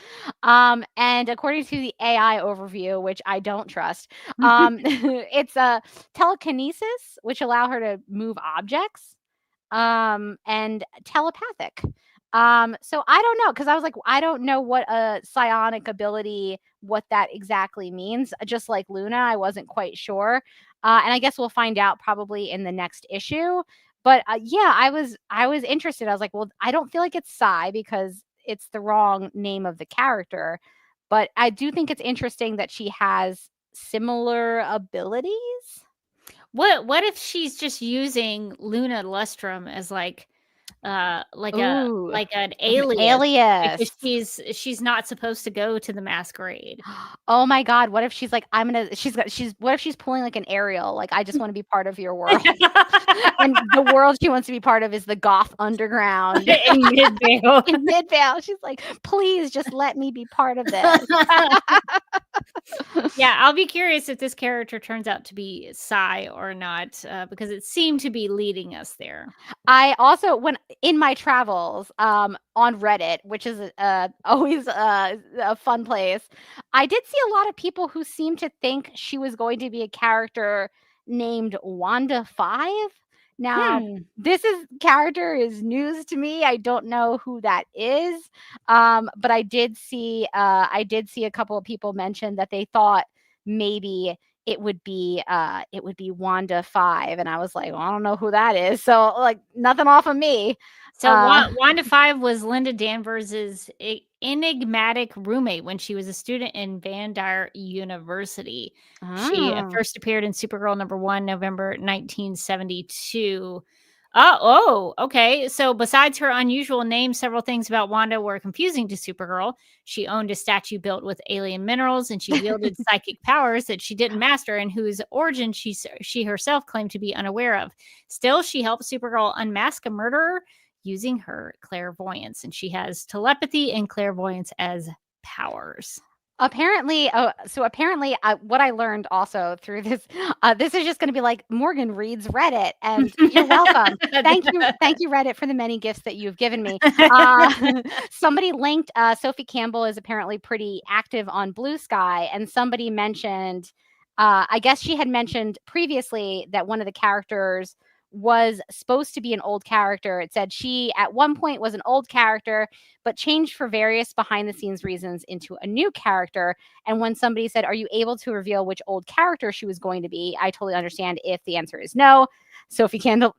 And according to the AI overview, which I don't trust, it's a telekinesis, which allow her to move objects, and telepathic. So I don't know, because I was like, I don't know what a psionic ability, what that exactly means. Just like Luna, I wasn't quite sure. And I guess we'll find out probably in the next issue. But I was interested. I was like, well, I don't feel like it's Psi because it's the wrong name of the character. But I do think it's interesting that she has similar abilities.
What if she's just using Luna Lustrum as like an alias because she's not supposed to go to the masquerade?
Oh my God, what if she's like, what if she's pulling like an Ariel, like, I just want to be part of your world? And the world she wants to be part of is the goth underground
in
Midvale. She's like, please just let me be part of this.
Yeah, I'll be curious if this character turns out to be Psi or not, because it seemed to be leading us there.
I also, when in my travels on Reddit, which is always a fun place, I did see a lot of people who seemed to think she was going to be a character named Wanda 5. Now, this character is news to me. I don't know who that is, but I did see a couple of people mention that they thought maybe it would be Wanda 5, and I was like, well, I don't know who that is. So like, nothing off of me.
So Wanda 5 was Linda Danvers's enigmatic roommate when she was a student in Vanderbilt University. She first appeared in Supergirl #1, November 1972. Okay. So besides her unusual name, several things about Wanda were confusing to Supergirl. She owned a statue built with alien minerals, and she wielded psychic powers that she didn't master and whose origin she herself claimed to be unaware of. Still, she helped Supergirl unmask a murderer using her clairvoyance, and she has telepathy and clairvoyance as powers.
Apparently, what I learned also through this, this is just going to be like Morgan reads Reddit, and you're welcome. Thank you, Reddit, for the many gifts that you've given me. Somebody linked Sophie Campbell is apparently pretty active on Blue Sky, and somebody mentioned, I guess she had mentioned previously that one of the characters was supposed to be an old character. It said she at one point was an old character, but changed for various behind the scenes reasons into a new character. And when somebody said, are you able to reveal which old character she was going to be? I totally understand if the answer is no. Sophie Campbell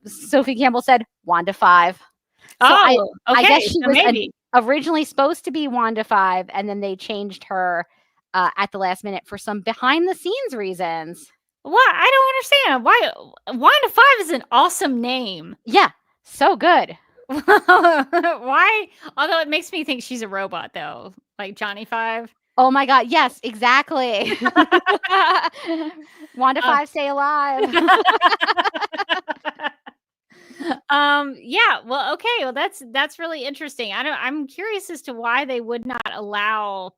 said Wanda 5. So I guess she was originally supposed to be Wanda 5, and then they changed her at the last minute for some behind the scenes reasons.
Well, I don't understand why Wanda 5 is an awesome name.
Yeah, so good.
Why? Although it makes me think she's a robot, though, like Johnny 5.
Oh my God! Yes, exactly. Wanda 5, stay alive.
Yeah. Well, okay. Well, that's really interesting. I'm curious as to why they would not allow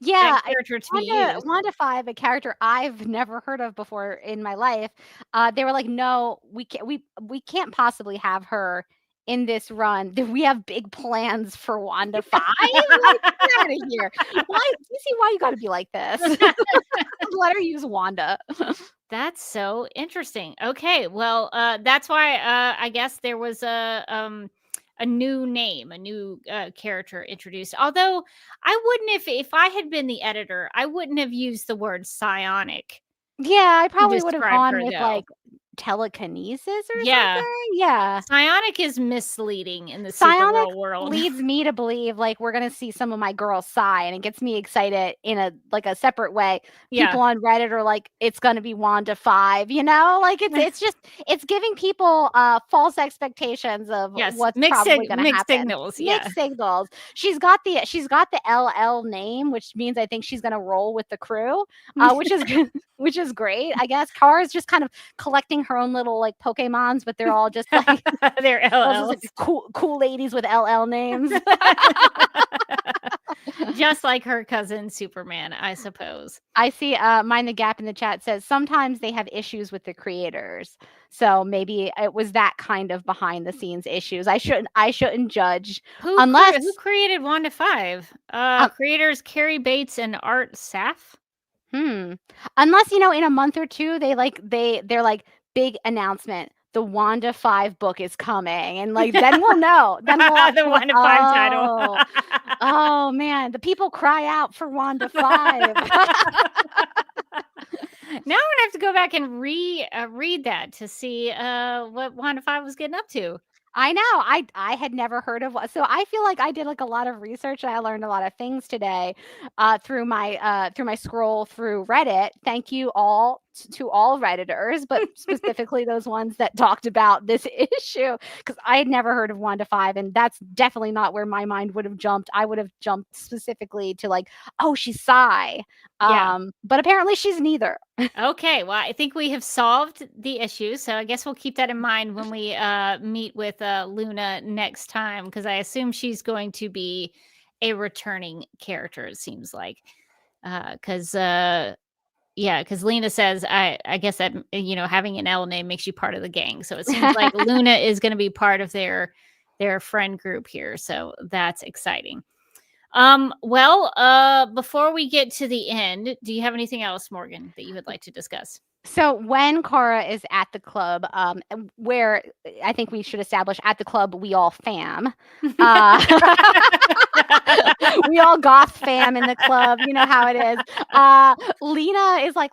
Yeah,
that character to be used.
Wanda 5, a character I've never heard of before in my life. They were like, no, we can't possibly have her in this run. We have big plans for Wanda 5. Like, get out of here. Why? Do you see why you got to be like this? Let her use Wanda.
That's so interesting. Okay, well, that's why I guess there was a new name, a new character introduced. Although I wouldn't, if I had been the editor, I wouldn't have used the word psionic.
Yeah, I probably would have
describe
gone
her,
with
though.
like telekinesis or
Yeah.
something. Yeah.
Psionic is misleading in the
Psionic
Supergirl world.
leads me to believe like we're gonna see some of my girls sigh, and it gets me excited in a separate way.
Yeah.
People on Reddit are like, it's gonna be Wanda 5, like it's giving people false expectations of
Yes,
what's
mixed
probably gonna
mixed
happen.
signals. Yeah.
Mixed signals. She's got the LL name, which means I think she's gonna roll with the crew, which is great. I guess Kara's just kind of collecting her own little like Pokemons, but they're all just like
They're
all just,
LLs.
like, cool ladies with LL names.
Just like her cousin Superman, I suppose.
I see Mind the Gap in the chat says sometimes they have issues with the creators. So maybe it was that kind of behind the scenes issues. I shouldn't judge
Who
unless
created Wanda 5? Creators Carrie Bates and Art Saf.
Unless in a month or two they're like big announcement. The Wanda 5 book is coming, and like then we'll know. Then we'll
The Wanda 5 title.
Oh man, the people cry out for Wanda 5.
Now I'm gonna have to go back and read that to see what Wanda 5 was getting up to.
I know. I had never heard of, so I feel like I did like a lot of research and I learned a lot of things today through my scroll through Reddit. Thank you all to all Redditors, but specifically those ones that talked about this issue, because I had never heard of Wanda 5, and that's definitely not where my mind would have jumped. I would have jumped specifically to like, oh, she's Psy. But apparently she's neither.
Okay, well, I think we have solved the issue, so I guess we'll keep that in mind when we meet with Luna next time, because I assume she's going to be a returning character, it seems like. Because Lena says, I guess that, having an L name makes you part of the gang. So it seems like Luna is going to be part of their friend group here. So that's exciting. Before we get to the end, do you have anything else, Morgan, that you would like to discuss?
So when Kara is at the club, where I think we should establish at the club, we all fam. We all goth fam in the club. You know how it is. Lena is like,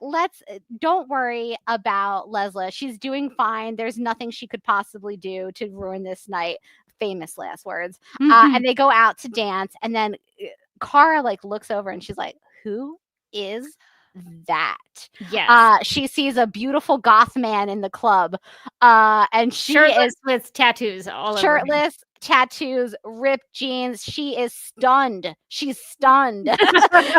don't worry about Leslie. She's doing fine. There's nothing she could possibly do to ruin this night. Famous last words. And they go out to dance, and then Kara like looks over and she's like, who is that?
Yes.
She sees a beautiful goth man in the club, and she
shirtless
is
with tattoos all over.
Shirtless, tattoos, ripped jeans. She is stunned. She's stunned.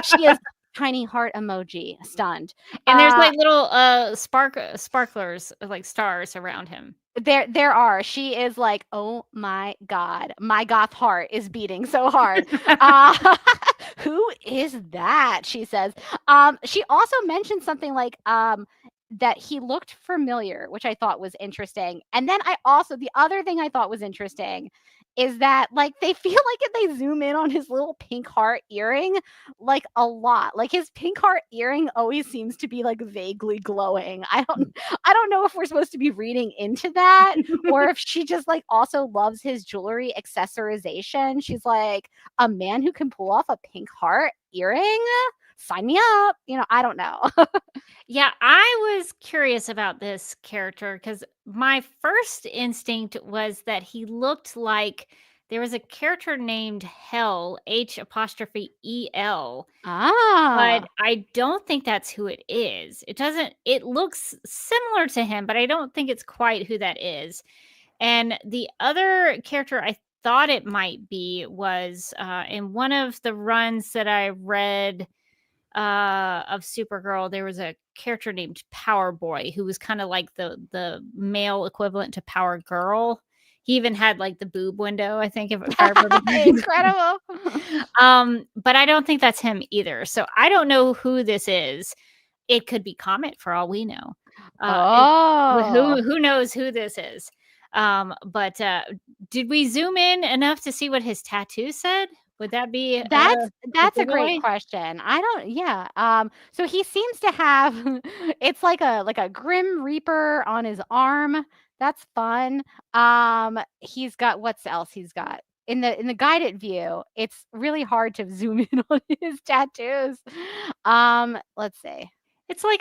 She is tiny heart emoji, stunned.
And there's like little sparklers, like stars around him.
There are. She is like, oh my God, my goth heart is beating so hard. Who is that? She says. She also mentioned something like that he looked familiar, which I thought was interesting. And then the other thing I thought was interesting is that like they feel like if they zoom in on his little pink heart earring, like a lot, like his pink heart earring always seems to be like vaguely glowing. I don't know if we're supposed to be reading into that or if she just like also loves his jewelry accessorization. She's like, a man who can pull off a pink heart earring? Sign me up. I don't know.
Yeah, I was curious about this character because my first instinct was that he looked like there was a character named Hell, H''EL,
Ah.
but I don't think that's who it is. It looks similar to him, but I don't think it's quite who that is. And the other character I thought it might be was in one of the runs that I read of Supergirl, there was a character named Power Boy who was kind of like the male equivalent to Power Girl. He even had like the boob window, I think, if I remember.
Incredible.
But I don't think that's him either. So I don't know who this is. It could be Comet for all we know. Who knows who this is? But did we zoom in enough to see what his tattoo said? Would that be
that's a great question. I don't so he seems to have it's like a Grim Reaper on his arm. That's fun. He's got what else he's got? In the guided view, it's really hard to zoom in on his tattoos. Let's see.
It's like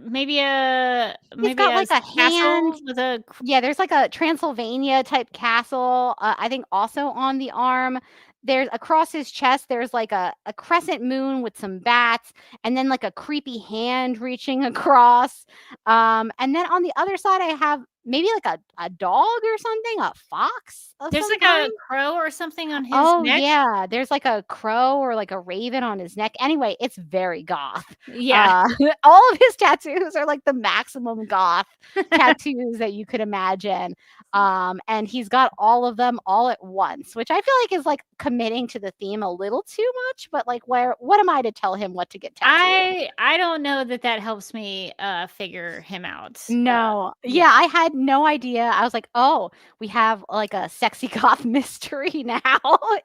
maybe
He's got like a
castle
hand
with a
there's like a Transylvania type castle. I think also on the arm. There's across his chest, there's like a crescent moon with some bats, and then like a creepy hand reaching across. And then on the other side, I have maybe like a dog or something, a fox.
There's like a crow or something on his neck.
Oh yeah, there's like a crow or like a raven on his neck. Anyway, it's very goth.
Yeah.
All of his tattoos are like the maximum goth tattoos that you could imagine. And he's got all of them all at once, which I feel like is like committing to the theme a little too much. But like, what am I to tell him what to get tattooed?
I don't know that helps me figure him out.
No. Yeah, I had no idea. I was like, oh, we have like a sexy goth mystery now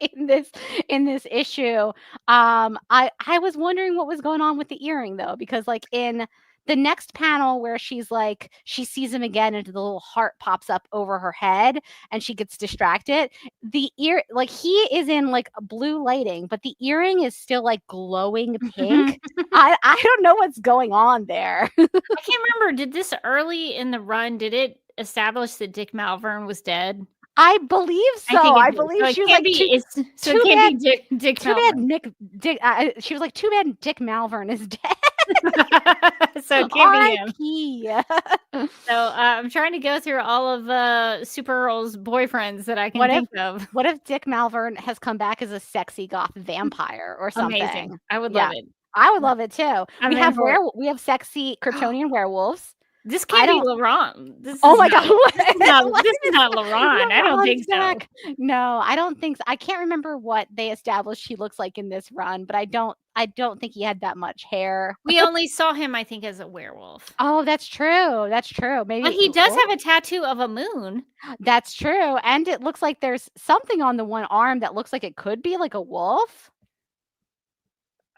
in this issue. I was wondering what was going on with the earring though, because like in the next panel where she sees him again and the little heart pops up over her head and she gets distracted. The ear, like he is in like a blue lighting, but the earring is still like glowing pink. I don't know what's going on there.
I can't remember. Did this early in the run, did it establish that Dick Malvern was dead?
I believe so. I believe she was like,
it can't be Dick
too
Malvern.
bad she was like, too bad Dick Malvern is dead.
So it can't
be him.
So I'm trying to go through all of Supergirl's boyfriends that I can think of.
What if Dick Malvern has come back as a sexy goth vampire or something?
Amazing. I would love it.
I would love it too. We have sexy Kryptonian werewolves.
This can't be Laurent.
My God.
This is not Laurent. I don't think so.
No, I don't think so. I can't remember what they established he looks like in this run, but I don't think he had that much hair.
We only saw him, I think, as a werewolf.
Oh, that's true. That's true. Maybe.
But he does have a tattoo of a moon.
That's true. And it looks like there's something on the one arm that looks like it could be like a wolf.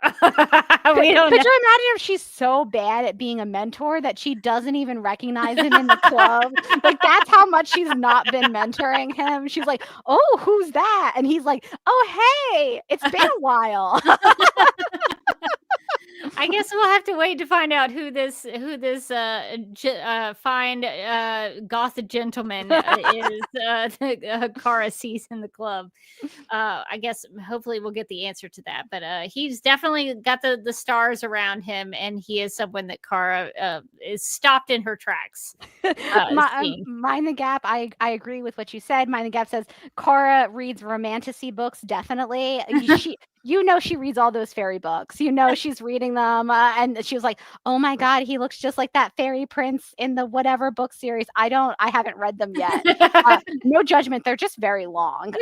Could you imagine if she's so bad at being a mentor that she doesn't even recognize him in the club? Like that's how much she's not been mentoring him. She's like, "Oh, who's that?" And he's like, "Oh, hey, it's been a while."
I guess we'll have to wait to find out who this fine goth gentleman is Kara sees in the club. I guess hopefully we'll get the answer to that. But he's definitely got the stars around him, and he is someone that Kara is stopped in her tracks.
Mind the Gap. I agree with what you said. Mind the Gap says Kara reads romantasy books. Definitely, she reads all those fairy books. She's reading them, and she was like, "Oh my God, he looks just like that fairy prince in the whatever book series." I haven't read them yet. No judgment. They're just very long.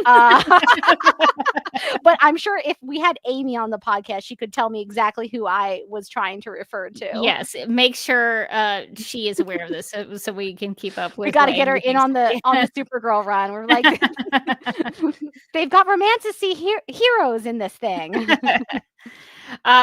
But I'm sure if we had Amy on the podcast, she could tell me exactly who I was trying to refer to.
Yes, make sure she is aware of this so we can keep up with.
We got to get her in on the Supergirl run. We're like, they've got romantasy heroes in this thing.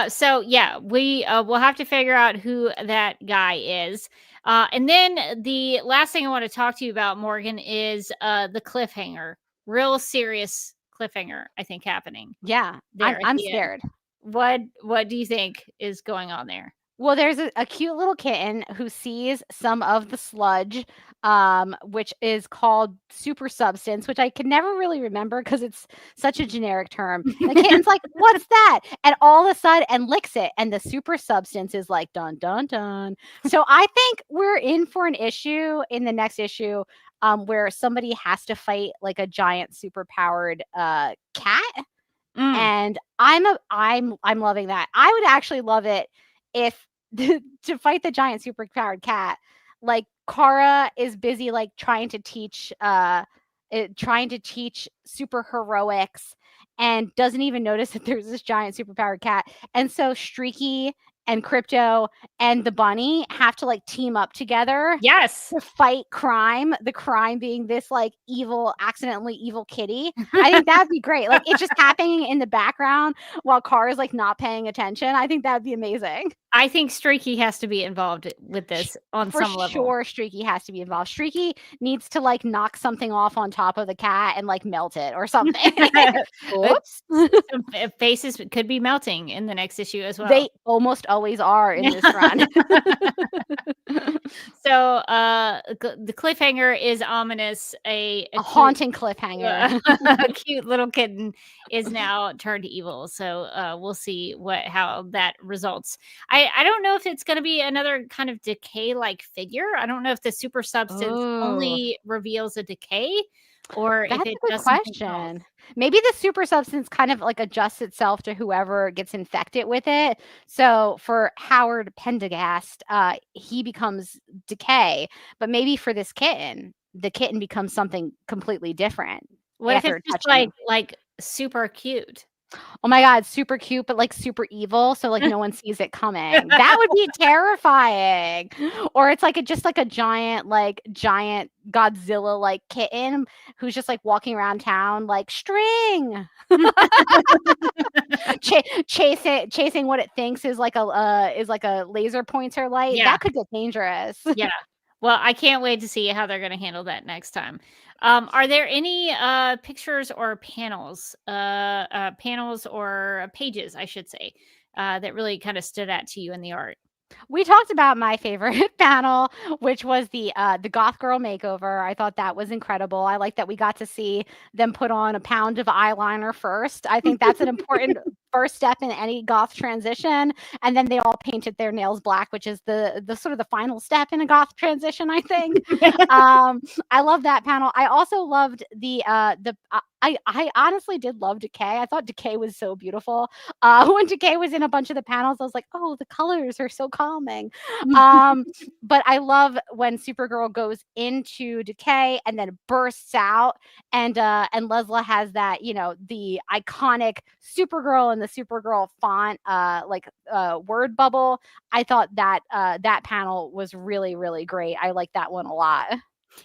So yeah, we will have to figure out who that guy is. And then the last thing I want to talk to you about, Morgan, is the cliffhanger. Real serious cliffhanger, I think, happening.
Yeah, I'm scared.
What do you think is going on there?
Well, there's a cute little kitten who sees some of the sludge, which is called super substance, which I could never really remember because it's such a generic term. The kitten's like, "What's that?" And all of a sudden, and licks it, and the super substance is like, "Dun dun dun." So I think we're in for an issue in the next issue, where somebody has to fight like a giant superpowered cat, and I'm loving that. I would actually love it if to fight the giant superpowered cat, like Kara is busy like trying to teach super heroics and doesn't even notice that there's this giant superpowered cat. And so Streaky and Crypto and the bunny have to like team up together
Yes.
to fight crime, the crime being this like accidentally evil kitty. I think that'd be great. Like it's just happening in the background while Kara's like not paying attention. I think that'd be amazing.
I think Streaky has to be involved with this on
For
some level.
sure, Streaky has to be involved. Streaky needs to like knock something off on top of the cat and like melt it or something. Oops.
Some faces could be melting in the next issue as well.
They almost always are in this run.
So the cliffhanger is ominous. A
haunting cliffhanger.
A cute little kitten is now turned evil. So we'll see how that results. I don't know if it's going to be another kind of decay-like figure. I don't know if the super substance only reveals a decay, or
That's
if it
a good
does something
question.
else.
Maybe the super substance kind of like adjusts itself to whoever gets infected with it. So for Howard Pendergast, he becomes decay. But maybe for this kitten, the kitten becomes something completely different.
What if
after
it's just
touching.
like super cute?
Oh my God, super cute, but like super evil. So like no one sees it coming. That would be terrifying. Or it's like just like a giant Godzilla like kitten who's just like walking around town like string. Chasing what it thinks is like a laser pointer light.
Yeah.
That could get dangerous.
Yeah. Well, I can't wait to see how they're going to handle that next time. Are there any pictures or panels or pages, I should say, that really kind of stood out to you in the art?
We talked about my favorite panel, which was the goth girl makeover. I thought that was incredible. I like that we got to see them put on a pound of eyeliner first. I think that's an important first step in any goth transition. And then they all painted their nails black, which is the sort of the final step in a goth transition, I think. I love that panel. I also loved I honestly did love Decay. I thought Decay was so beautiful. When Decay was in a bunch of the panels, I was like, oh, the colors are so calming. But I love when Supergirl goes into Decay and then bursts out, and Lesla has that, the iconic Supergirl and the Supergirl font, word bubble. I thought that that panel was really, really great. I like that one a lot.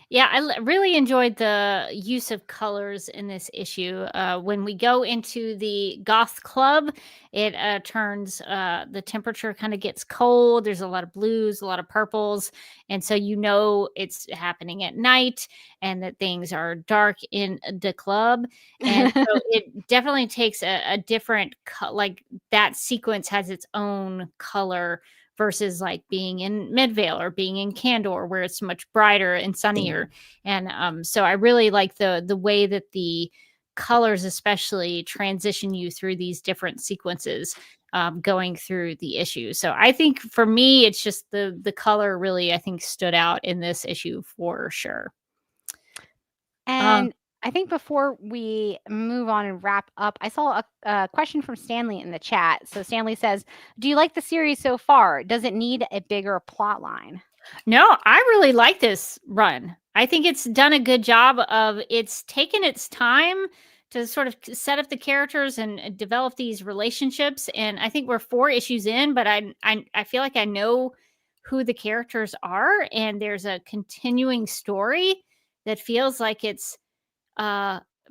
Yeah, I really enjoyed the use of colors in this issue. When we go into the goth club, it turns, the temperature kind of gets cold. There's a lot of blues, a lot of purples. And so it's happening at night and that things are dark in the club. And so it definitely takes a different, like that sequence has its own color versus like being in Midvale or being in Candor, where it's much brighter and sunnier. And so I really like the way that the colors especially transition you through these different sequences going through the issue. So I think for me, it's just the color really, I think, stood out in this issue for sure.
And I think before we move on and wrap up, I saw a question from Stanley in the chat. So Stanley says, do you like the series so far? Does it need a bigger plot line?
No, I really like this run. I think it's done a good job of it's taken its time to sort of set up the characters and develop these relationships. And I think we're 4 issues in, but I feel like I know who the characters are, and there's a continuing story that feels like it's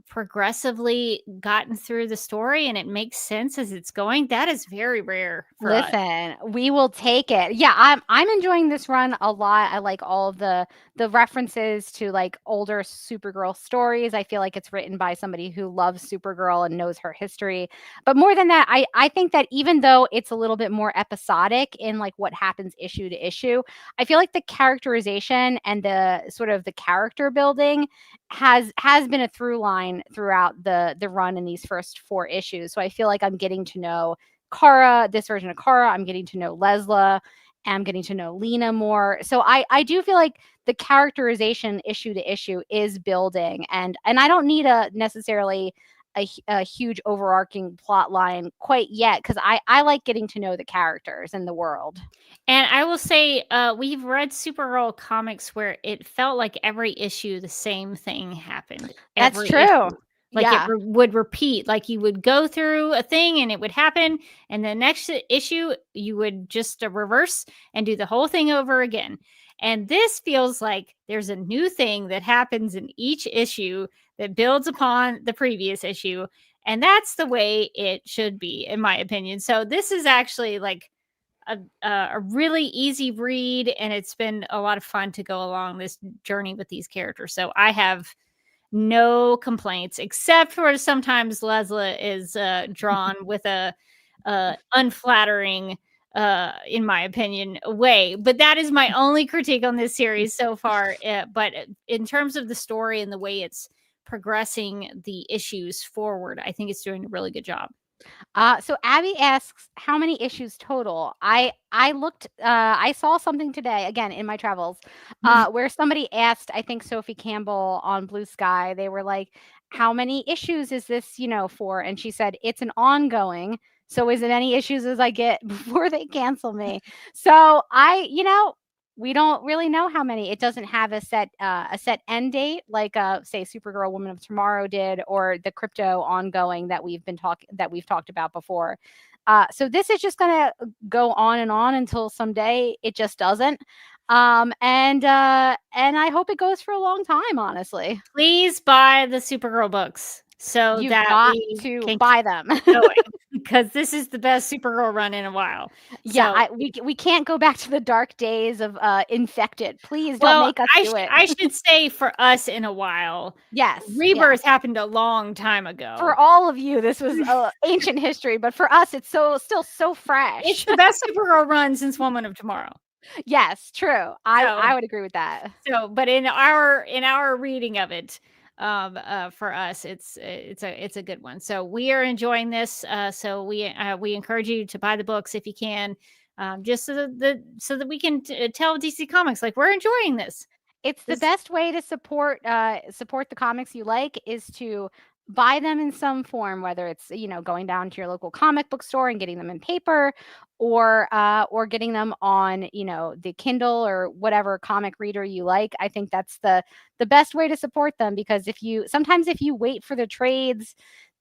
progressively gotten through the story and it makes sense as it's going, that is very rare for us.
Listen, we will take it. Yeah, I'm enjoying this run a lot. I like all of the references to like older Supergirl stories. I feel like it's written by somebody who loves Supergirl and knows her history. But more than that, I think that even though it's a little bit more episodic in like what happens issue to issue, I feel like the characterization and the sort of the character building has been a through line throughout the run in these first 4 issues. So I feel like I'm getting to know Kara, this version of Kara. I'm getting to know Lesla. I'm getting to know Lena more. So I do feel like the characterization issue to issue is building, and I don't need necessarily a huge overarching plot line quite yet, because I like getting to know the characters and the world.
And I will say, we've read Supergirl comics where it felt like every issue the same thing happened.
That's
Every
true.
issue. Like
Yeah.
it would repeat. Like you would go through a thing and it would happen, and the next issue you would just reverse and do the whole thing over again. And this feels like there's a new thing that happens in each issue that builds upon the previous issue, and that's the way it should be, in my opinion. So this is actually like a really easy read, and it's been a lot of fun to go along this journey with these characters. So I have no complaints, except for sometimes Lesla is drawn with a unflattering, in my opinion, way. But that is my only critique on this series so far. But in terms of the story and the way it's progressing the issues forward, I think it's doing a really good job.
So Abby asks how many issues total. I looked. I saw something today again in my travels, where somebody asked. I think Sophie Campbell on Blue Sky. They were like, "How many issues is this? For?" And she said, "It's an ongoing. So is it any issues as I get before they cancel me?" So we don't really know how many. It doesn't have a set end date like say Supergirl Woman of Tomorrow did, or the Crypto ongoing that we've talked about before. So this is just gonna go on and on until someday it just doesn't. And I hope it goes for a long time, honestly.
Please buy the Supergirl books so
You've
that
got
we
to
can
buy them.
keep going, because this is the best Supergirl run in a while.
Yeah,
So,
we can't go back to the dark days of Infected. Please don't make us do it.
I should say for us in a while.
Yes,
Rebirth happened a long time ago.
For all of you, this was ancient history, but for us, it's still so fresh.
It's the best Supergirl run since Woman of Tomorrow.
Yes, true. I would agree with that.
So, but in our reading of it, for us, it's a good one. So we are enjoying this. So we encourage you to buy the books if you can, just so that we can tell DC Comics like we're enjoying this.
It's the best way to support the comics you like is to buy them in some form, whether it's going down to your local comic book store and getting them in paper, or getting them on the Kindle or whatever comic reader you like. I think that's the best way to support them, because if you wait for the trades,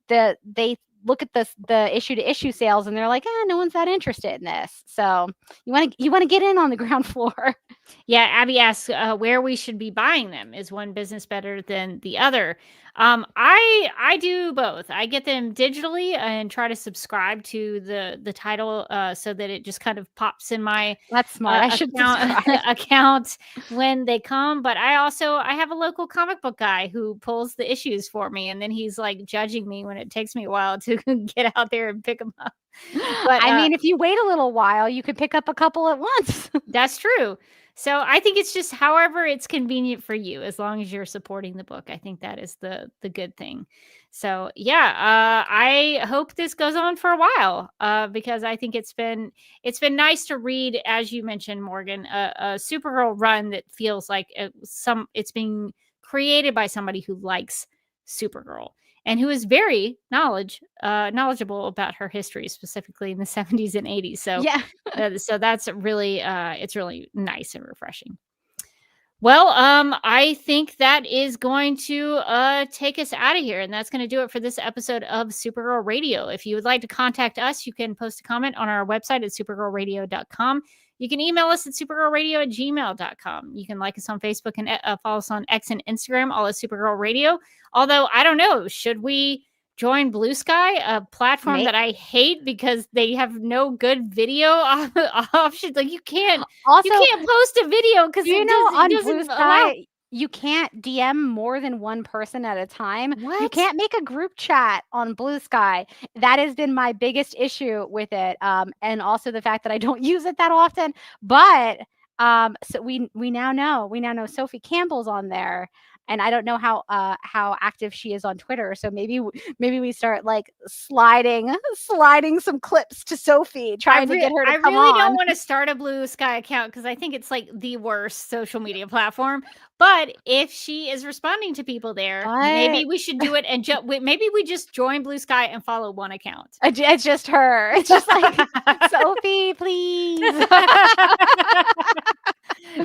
they look at the issue to issue sales and they're like, no one's that interested in this. So you want to get in on the ground floor.
Yeah, Abby asks where we should be buying them. Is one business better than the other? I do both. I get them digitally and try to subscribe to the title so that it just kind of pops in my
That's smart. I should
account when they come. But I have a local comic book guy who pulls the issues for me, and then he's like judging me when it takes me a while to get out there and pick them up.
But I mean, if you wait a little while, you could pick up a couple at once.
That's true. So I think it's just however it's convenient for you, as long as you're supporting the book. I think that is the good thing. So yeah, I hope this goes on for a while because I think it's been nice to read, as you mentioned, Morgan, a Supergirl run that feels like it's being created by somebody who likes Supergirl and who is very knowledgeable about her history, specifically in the 70s and 80s. So yeah, so that's really it's really nice and refreshing. Well, I think that is going to take us out of here, and that's going to do it for this episode of Supergirl Radio. If you would like to contact us, you can post a comment on our website at supergirlradio.com. You can email us at supergirlradio@gmail.com. You can like us on Facebook and follow us on X and Instagram, all at Supergirl Radio. Although, I don't know, should we join Blue Sky, a platform that I hate because they have no good video options? Like, you can't post a video because
on Blue Sky you can't DM more than one person at a time.
What?
You can't make a group chat on Blue Sky. That has been my biggest issue with it, and also the fact that I don't use it that often. But so we now know Sophie Campbell's on there. And I don't know how active she is on Twitter. So maybe we start like sliding some clips to Sophie, trying to get her to come on.
I really don't want to start a Blue Sky account because I think it's like the worst social media platform. But if she is responding to people there, maybe we should do it. And maybe we just join Blue Sky and follow one account.
It's just her. It's just like, Sophie, please.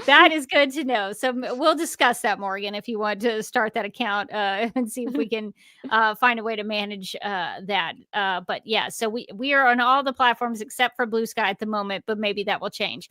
That is good to know. So we'll discuss that, Morgan, if you want to start that account and see if we can find a way to manage that. But yeah, so we are on all the platforms except for Blue Sky at the moment, but maybe that will change.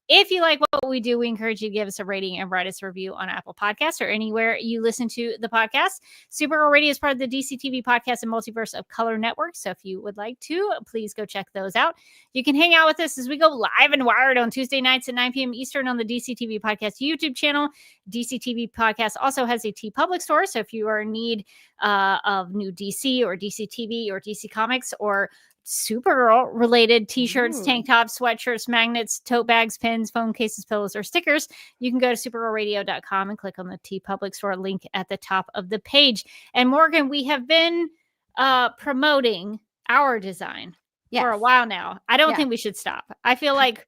If you like what we do, we encourage you to give us a rating and write us a review on Apple Podcasts or anywhere you listen to the podcast. Supergirl Radio is part of the DCTV Podcast and Multiverse of Color Network. So if you would like to, please go check those out. You can hang out with us as we go live and wired on Tuesday nights at 9 p.m. Eastern on the DCTV Podcast YouTube channel. DCTV Podcast also has a TeePublic store. So if you are in need of new DC or DC TV or DC Comics or Supergirl related t-shirts, tank tops, sweatshirts, magnets, tote bags, pins, phone cases, pillows, or stickers, you can go to supergirlradio.com and click on the TeePublic store link at the top of the page. And Morgan, we have been promoting our design for a while now. I don't think we should stop. I feel like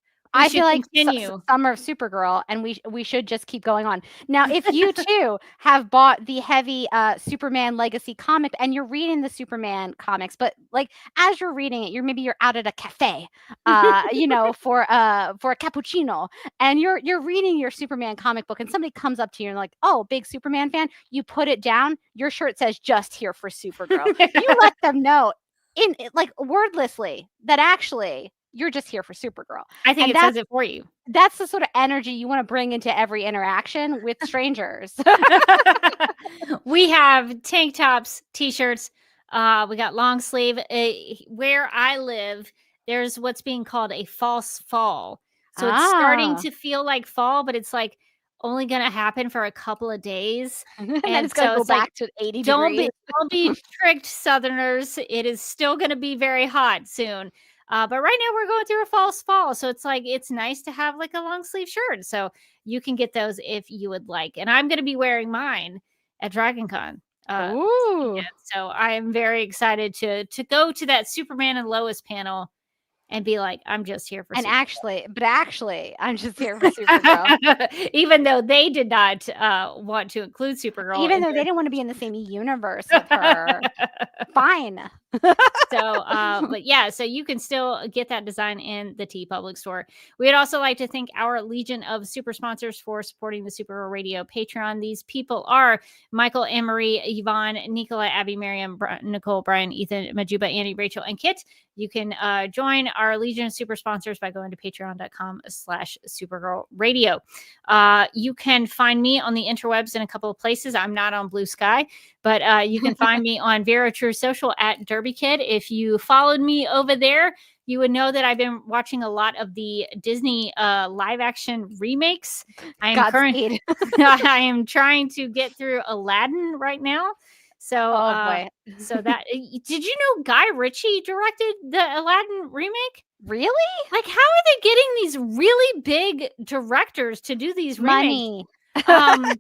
continue.
Summer of Supergirl, and we should just keep going on. Now, if you too have bought the heavy Superman Legacy comic and you're reading the Superman comics, but like as you're reading it, you're out at a cafe, for a cappuccino, and you're reading your Superman comic book, and somebody comes up to you and like, "Oh, big Superman fan," you put it down. Your shirt says "Just here for Supergirl." You let them know in like wordlessly that actually you're just here for Supergirl.
I think it says it for you.
That's the sort of energy you want to bring into every interaction with strangers.
We have tank tops, t-shirts. We got long sleeve. Where I live, there's what's being called a false fall. So it's starting to feel like fall, but it's like only going to happen for a couple of days.
And then it's going to go back to 80 degrees.
Don't be tricked, Southerners. It is still going to be very hot soon. But right now we're going through a false fall. So it's like, it's nice to have like a long sleeve shirt. So you can get those if you would like. And I'm going to be wearing mine at DragonCon. So I am very excited to go to that Superman and Lois panel and be like, I'm just here for
Supergirl. I'm just here for Supergirl.
Even though they did not want to include Supergirl.
Even though they didn't want to be in the same universe with her. Fine.
But yeah, so you can still get that design in the TeePublic store. We'd also like to thank our legion of super sponsors for supporting the Supergirl Radio Patreon. These people are Michael, Anne-Marie, Yvonne, Nicola, Abby, Miriam, Nicole, Brian, Ethan, Majuba, Annie, Rachel, and Kit. You can join our legion of super sponsors by going to patreon.com/Supergirl Radio. You can find me on the interwebs in a couple of places. I'm not on Blue Sky, but you can find me on Vera True Social at Derby Kid. If you followed me over there, you would know that I've been watching a lot of the Disney live action remakes. I am trying to get through Aladdin right now. So, so that did you know Guy Ritchie directed the Aladdin remake?
Really?
Like, how are they getting these really big directors to do these remakes?
Money.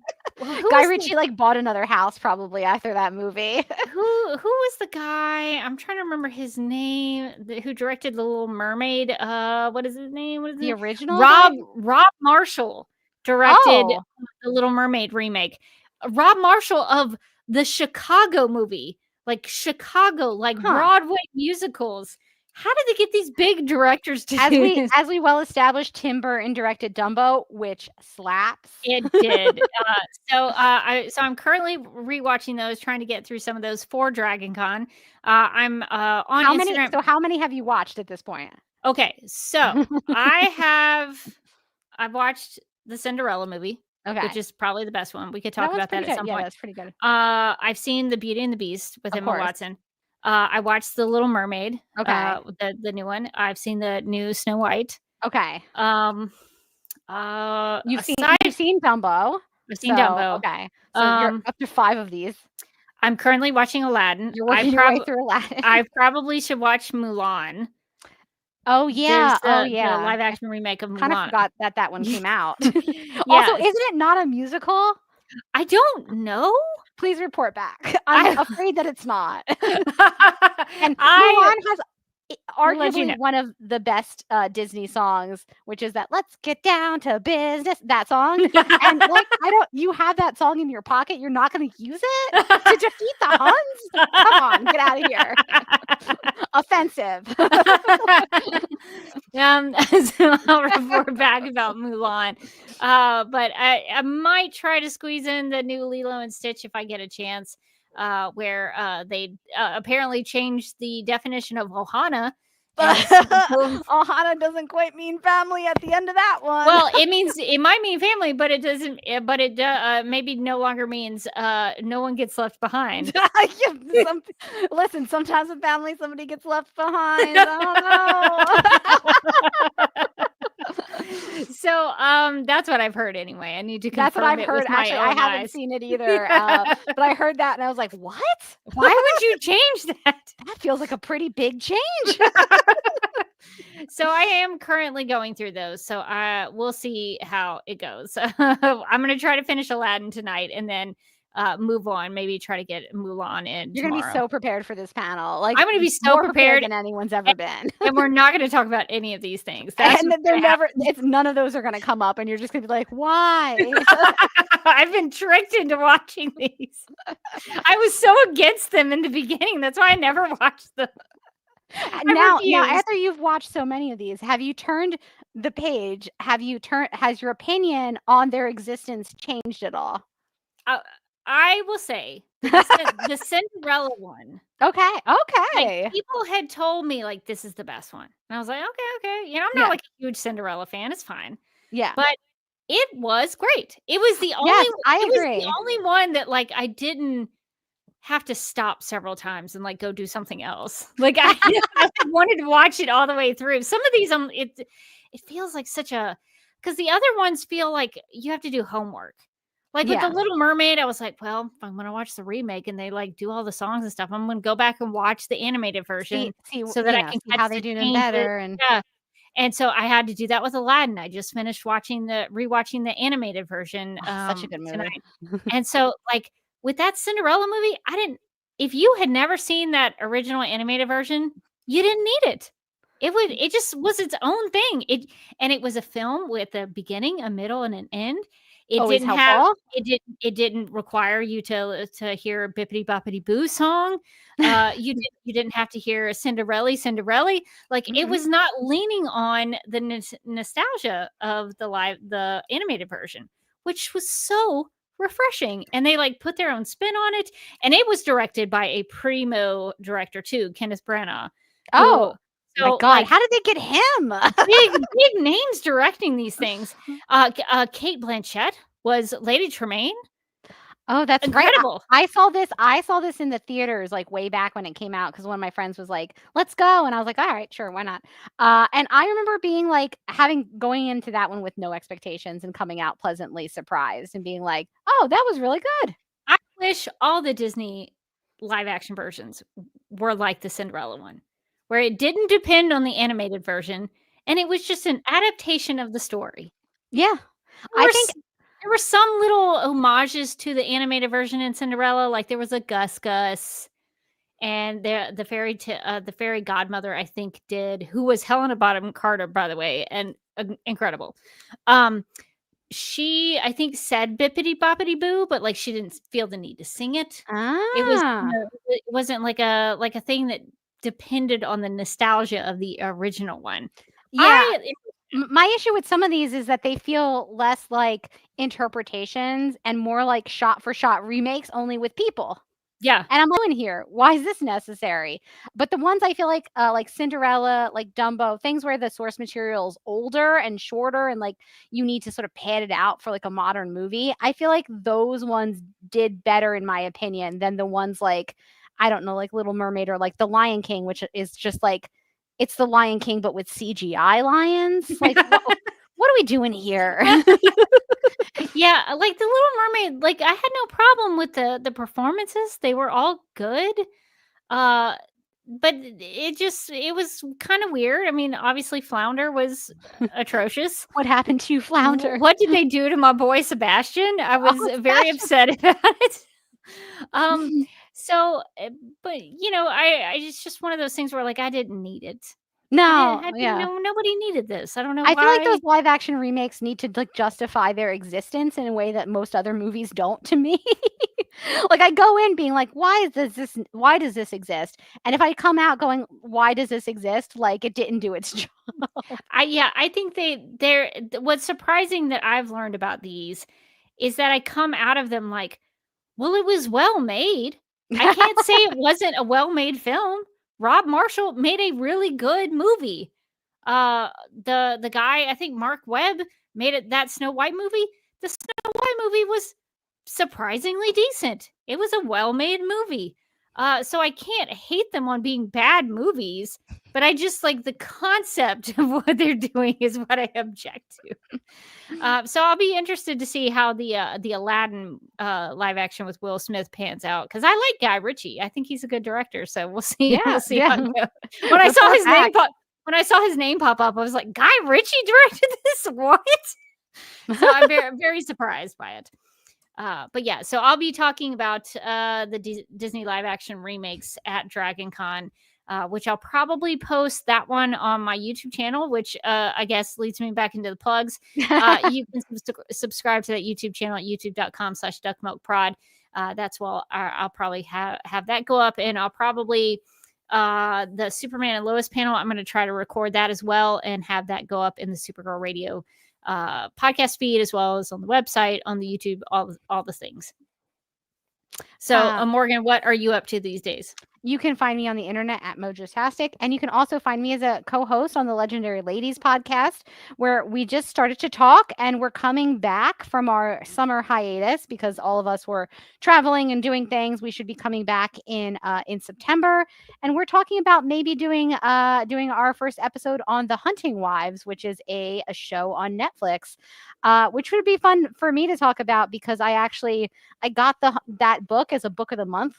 Guy Ritchie like bought another house probably after that movie.
Who was the guy? I'm trying to remember his name. Who directed The Little Mermaid? What is his name? What is
the original?
Rob Marshall directed The Little Mermaid remake. Rob Marshall of the Chicago movie, Broadway musicals. How did they get these big directors to do this?
As we well established, Tim Burton directed Dumbo, which slaps.
It did. So I'm currently rewatching those, trying to get through some of those for DragonCon. I'm on Instagram.
So how many have you watched at this point?
Okay, so I've watched the Cinderella movie,
Okay.
which is probably the best one. We could talk about that
pretty
at
good.
some
Yeah,
point.
that's pretty good.
I've seen The Beauty and the Beast with
Of
Emma
course.
Watson. I watched The Little Mermaid,
Okay.
the new one. I've seen the new Snow White.
Okay. You've seen Dumbo.
I've seen Dumbo.
Okay. So you're up to 5 of these.
I'm currently watching Aladdin.
You're working your way through Aladdin.
I probably should watch Mulan.
Oh yeah.
The live action remake of Mulan.
Kind of forgot that one came out.
Yeah.
Also, isn't it not a musical?
I don't know.
Please report back. I'm afraid that it's not. And Mulan has arguably one of the best Disney songs, which is that "Let's Get Down to Business." That song, and like you have that song in your pocket. You're not going to use it to defeat the Huns. Come on, get out of here. Offensive.
So I'll report back about Mulan. But I might try to squeeze in the new Lilo and Stitch if I get a chance. Where they apparently changed the definition of Ohana.
Ohana doesn't quite mean family at the end of that one.
Well, it might mean family, but it doesn't. But it maybe no longer means no one gets left behind.
Listen, sometimes with family, somebody gets left behind. I don't know.
So that's what I've heard anyway. I need to confirm.
That's what I've heard. Actually, I haven't seen it either. But I heard that and I was like, what?
Why would you change that?
That feels like a pretty big change.
So I am currently going through those. So we'll see how it goes. I'm going to try to finish Aladdin tonight and then move on. Maybe try to get Mulan in.
You're going to be so prepared for this panel. Like
I'm going to be so prepared
than anyone's ever been.
And we're not going to talk about any of these things.
None of those are going to come up, and you're just going to be like, why?
I've been tricked into watching these. I was so against them in the beginning. That's why I never watched them.
Now, after you've watched so many of these, have you turned the page? Has your opinion on their existence changed at all?
I will say the Cinderella one.
Okay.
Like, people had told me like this is the best one, and I was like, okay. You know, I'm not like a huge Cinderella fan. It's fine.
Yeah,
but it was great. It was the only.
Yes, I agree.
It was the only one that like I didn't have to stop several times and like go do something else. Like I wanted to watch it all the way through. Some of these, it feels like because the other ones feel like you have to do homework. Like with The Little Mermaid, I was like, well, if I'm going to watch the remake and they like do all the songs and stuff, I'm going to go back and watch the animated version so that I can catch
how they do them better.
And so I had to do that with Aladdin. I just finished rewatching the animated version
such a good movie
tonight. And so like with that Cinderella movie, if you had never seen that original animated version, you didn't need it. It just was its own thing. It was a film with a beginning, a middle, and an end. It didn't require you to hear a Bippity Boppity Boo song. You didn't have to hear a Cinderella. Like it was not leaning on the nostalgia of the animated version, which was so refreshing. And they like put their own spin on it. And it was directed by a primo director too, Kenneth Branagh.
Oh. So, my God, like, how did they get him?
big names directing these things. Kate Blanchett was Lady Tremaine.
Oh, that's
incredible.
Right. I saw this in the theaters like way back when it came out because one of my friends was like, "Let's go," and I was like, "All right, sure, why not?" And I remember being like going into that one with no expectations and coming out pleasantly surprised and being like, "Oh, that was really good."
I wish all the Disney live action versions were like the Cinderella one, where it didn't depend on the animated version and it was just an adaptation of the story.
Yeah.
I think there were some little homages to the animated version in Cinderella, like there was a Gus and the fairy godmother, I think, who was Helena Bonham Carter, by the way, and incredible. She, I think, said Bippity Boppity Boo, but like she didn't feel the need to sing it. It wasn't like a thing that depended on the nostalgia of the original one.
Yeah. My issue with some of these is that they feel less like interpretations and more like shot for shot remakes, only with people.
Yeah.
And I'm doing here. Why is this necessary? But the ones I feel like Cinderella, like Dumbo, things where the source material is older and shorter and like you need to sort of pad it out for like a modern movie, I feel like those ones did better in my opinion than the ones like, I don't know, like Little Mermaid or like The Lion King, which is just like, it's The Lion King, but with CGI lions. Like, what are we doing here?
Yeah, like the Little Mermaid, like I had no problem with the performances. They were all good. But it was kind of weird. I mean, obviously Flounder was atrocious.
What happened to you, Flounder?
What did they do to my boy Sebastian? I was very upset about it. So but you know, I it's just one of those things where like I didn't need it.
No,
Nobody needed this. I don't know
I
why.
feel like those live action remakes need to like justify their existence in a way that most other movies don't to me. Like I go in being like, why does this exist? And if I come out going, why does this exist? Like it didn't do its job.
I think they're what's surprising that I've learned about these is that I come out of them like, well, it was well made. I can't say it wasn't a well-made film. Rob Marshall made a really good movie. The guy, I think Mark Webb made it that Snow White movie. The Snow White movie was surprisingly decent. It was a well-made movie. So I can't hate them on being bad movies, but I just like the concept of what they're doing is what I object to. So I'll be interested to see how the Aladdin live action with Will Smith pans out because I like Guy Ritchie. I think he's a good director. So we'll see.
Yeah,
We'll see
yeah.
how it goes. When I saw his name pop up, I was like, Guy Ritchie directed this? What? So I'm very, very surprised by it. But yeah, so I'll be talking about the Disney live action remakes at Dragon Con, which I'll probably post that one on my YouTube channel, which I guess leads me back into the plugs. You can subscribe to that YouTube channel at youtube.com/duckmilkprod. That's I'll probably have that go up, and I'll probably the Superman and Lois panel, I'm going to try to record that as well and have that go up in the Supergirl Radio podcast feed as well as on the website, on the YouTube, all the things. So Morgan, what are you up to these days?
You can find me on the internet at Mojotastic, and you can also find me as a co-host on the Legendary Ladies podcast, where we just started to talk, and we're coming back from our summer hiatus because all of us were traveling and doing things. We should be coming back in September, and we're talking about maybe doing our first episode on The Hunting Wives, which is a show on Netflix, which would be fun for me to talk about because I got that book as a book of the month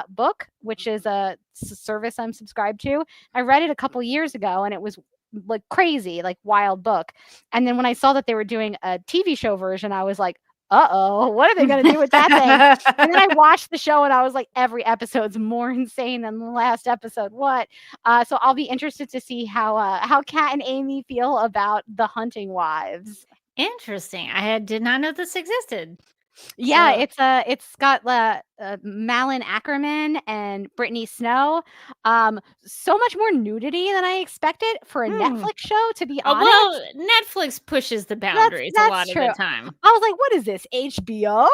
book, which is a service I'm subscribed to. I read it a couple years ago and it was like crazy, like wild book. And then when I saw that they were doing a TV show version, I was like, uh-oh, what are they going to do with that thing? And then I watched the show and I was like, every episode's more insane than the last episode. What? So I'll be interested to see how Kat and Amy feel about The Hunting Wives.
Interesting. I did not know this existed.
Yeah, it's got Malin Ackerman and Brittany Snow. So much more nudity than I expected for a Netflix show, to be honest.
Well, Netflix pushes the boundaries a lot of the time.
I was like, what is this, HBO?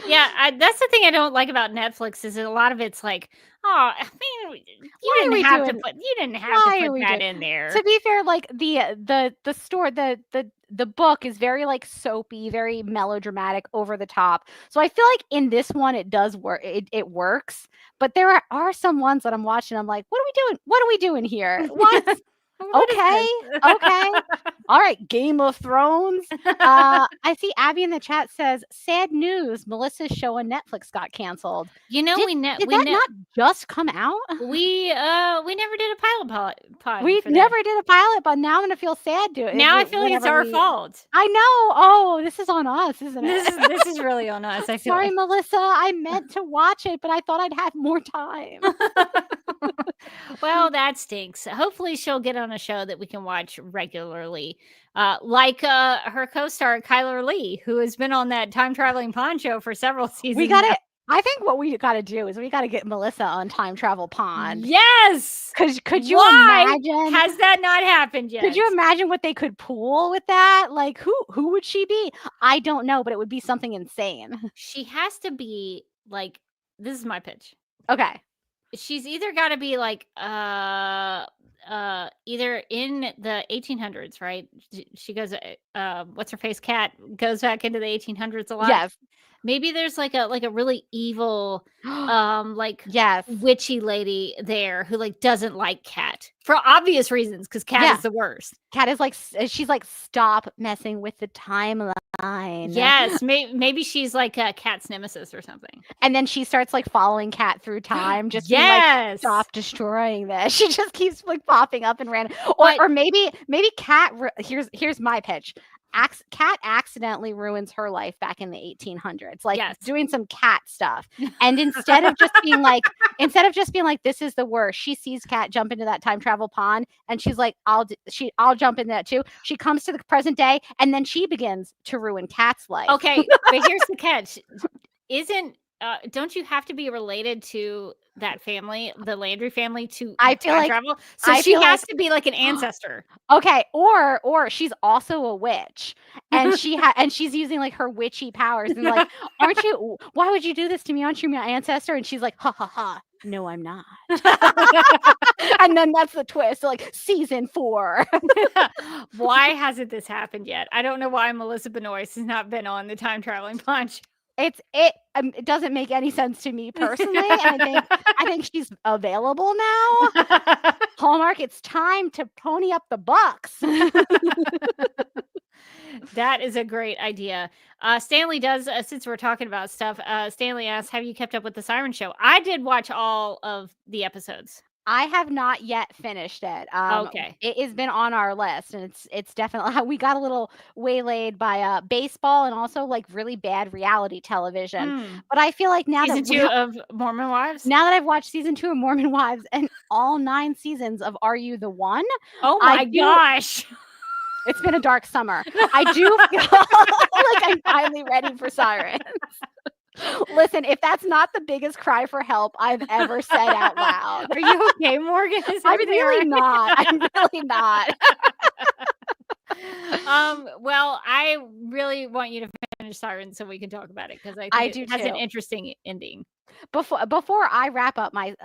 Yeah, that's the thing I don't like about Netflix is that a lot of it's like, oh, I mean, you didn't have to put that in there.
To be fair, like the book is very like soapy, very melodramatic, over the top. So I feel like in this one it does work. It works, but there are some ones that I'm watching. I'm like, what are we doing? What are we doing here? What? Okay. All right. Game of Thrones. I see Abby in the chat says, sad news. Melissa's show on Netflix got canceled.
You know,
did that not just come out?
We never did a pilot.
We never did a pilot, but now I'm gonna feel sad to it.
Now I feel like it's our fault.
I know. Oh, this is on us, isn't it?
This is really on us. I feel
Sorry, Melissa. I meant to watch it, but I thought I'd have more time.
Well, that stinks. Hopefully she'll get on a show that we can watch regularly. Like her co-star Kyler Lee, who has been on that time traveling pawn show for several seasons.
I think what we got to do is we got to get Melissa on Time Travel Pond.
Yes.
Could you
Why
imagine?
has that not happened yet?
Could you imagine what they could pool with that? Like, who would she be? I don't know, but it would be something insane.
She has to be like, this is my pitch.
Okay.
She's either got to be like either in the 1800s, right? She goes what's her face cat goes back into the 1800s a lot.
Yes.
Maybe there's like a really evil like
yes,
witchy lady there who like doesn't like Cat for obvious reasons, because Cat is the worst.
Cat is like, she's like, stop messing with the timeline.
Yes, maybe she's like Cat's nemesis or something. And
then she starts like following Cat through time, just being like, stop destroying this. She just keeps like popping up and random. Or maybe Cat. Here's my pitch. Cat accidentally ruins her life back in the 1800s, like doing some cat stuff. And instead of just being like, this is the worst, she sees Cat jump into that time travel pond, and she's like, I'll jump in that too. She comes to the present day, and then she begins to ruin Cat's life.
Okay, but here's the catch: don't you have to be related to that family, the Landry family, to travel? So she has to be like an ancestor.
Okay, or she's also a witch, and she's using like her witchy powers, and like, aren't you? Why would you do this to me? Aren't you my ancestor? And she's like, ha ha ha. No, I'm not. And then that's the twist, like season 4.
Why hasn't this happened yet? I don't know why Melissa Benoist has not been on the Time Traveling Punch.
It doesn't make any sense to me personally, and I think she's available now. Hallmark, it's time to pony up the bucks.
That is a great idea. Stanley does, since we're talking about stuff, Stanley asks, have you kept up with the Siren Show? I did watch all of the episodes.
I have not yet finished it.
Okay.
It has been on our list, and it's definitely, we got a little waylaid by baseball and also like really bad reality television. But I feel like now
season 2 of Mormon Wives.
Now that I've watched season 2 of Mormon Wives and all 9 seasons of Are You the One?
Oh my gosh.
It's been a dark summer. I do feel like I'm finally ready for Sirens. Listen, if that's not the biggest cry for help I've ever said out loud.
Are you okay, Morgan?
I'm really not. I'm really not.
Well, I really want you to finish Sirens so we can talk about it, because I think it has an interesting ending.
Before I wrap up my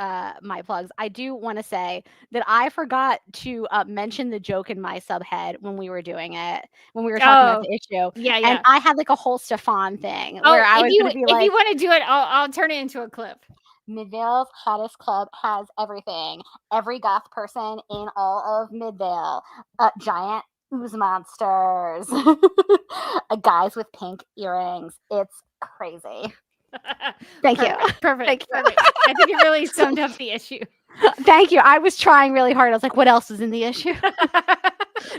my plugs, I do want to say that I forgot to mention the joke in my subhead when we were doing it, when we were talking about the issue.
Yeah.
And I had like a whole Stefan thing where I was going to be like,
if you want to do it, I'll turn it into a clip.
Midvale's hottest club has everything. Every goth person in all of Midvale. Giant ooze monsters. Guys with pink earrings. It's crazy. Thank you.
Perfect. I think it really summed up the issue.
Thank you. I was trying really hard. I was like, what else is in the issue?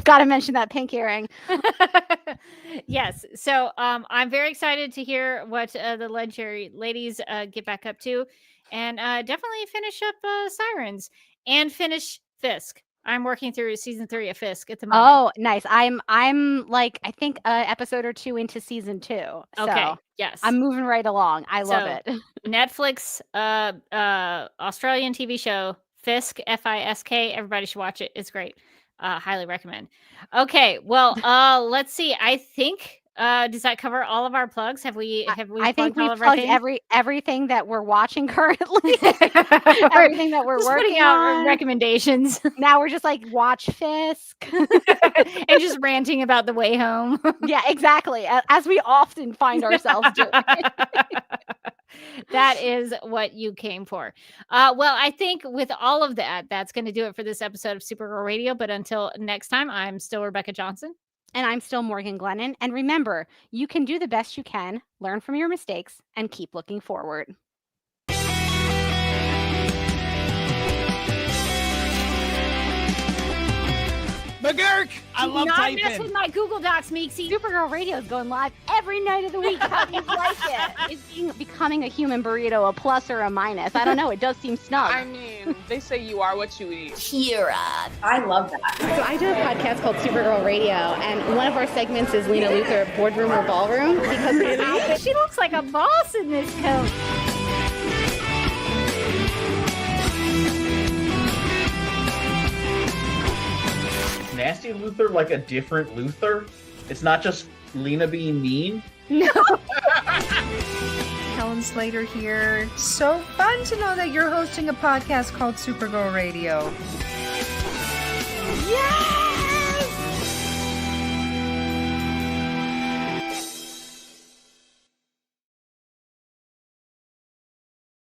Got to mention that pink earring.
Yes. So I'm very excited to hear what the legendary ladies get back up to, and definitely finish up Sirens and finish Fisk. I'm working through season 3 of Fisk at the moment.
Oh, nice. I'm like, I think episode or 2 into season 2. So
okay. Yes.
I'm moving right along. I love it.
Netflix, Australian TV show, Fisk, Fisk. Everybody should watch it. It's great. Highly recommend. Okay. Well, let's see. I think does that cover all of our plugs? Have we
I think we've plugged everything that we're watching currently. Everything that we're working on.
Recommendations.
Now we're just like, watch Fisk.
And just ranting about the way home.
Yeah, exactly. As we often find ourselves doing.
That is what you came for. Well, I think with all of that, that's going to do it for this episode of Supergirl Radio. But until next time, I'm still Rebecca Johnson.
And I'm still Morgan Glennon. And remember, you can do the best you can, learn from your mistakes, and keep looking forward.
McGurk! I love typing.
Not mess with my Google Docs, Meeksy.
Supergirl Radio is going live every night of the week. How do you like it? Is becoming a human burrito a plus or a minus? I don't know. It does seem snug.
I mean, they say you are what you eat.
Kira. I love that.
So I do a podcast called Supergirl Radio, and one of our segments is Lena Luthor, Boardroom or Ballroom. Because
she looks like a boss in this coat.
Nasty Luthor like a different Luthor? It's not just Lena being mean?
No.
Helen Slater here. So fun to know that you're hosting a podcast called Supergirl Radio.
Yeah!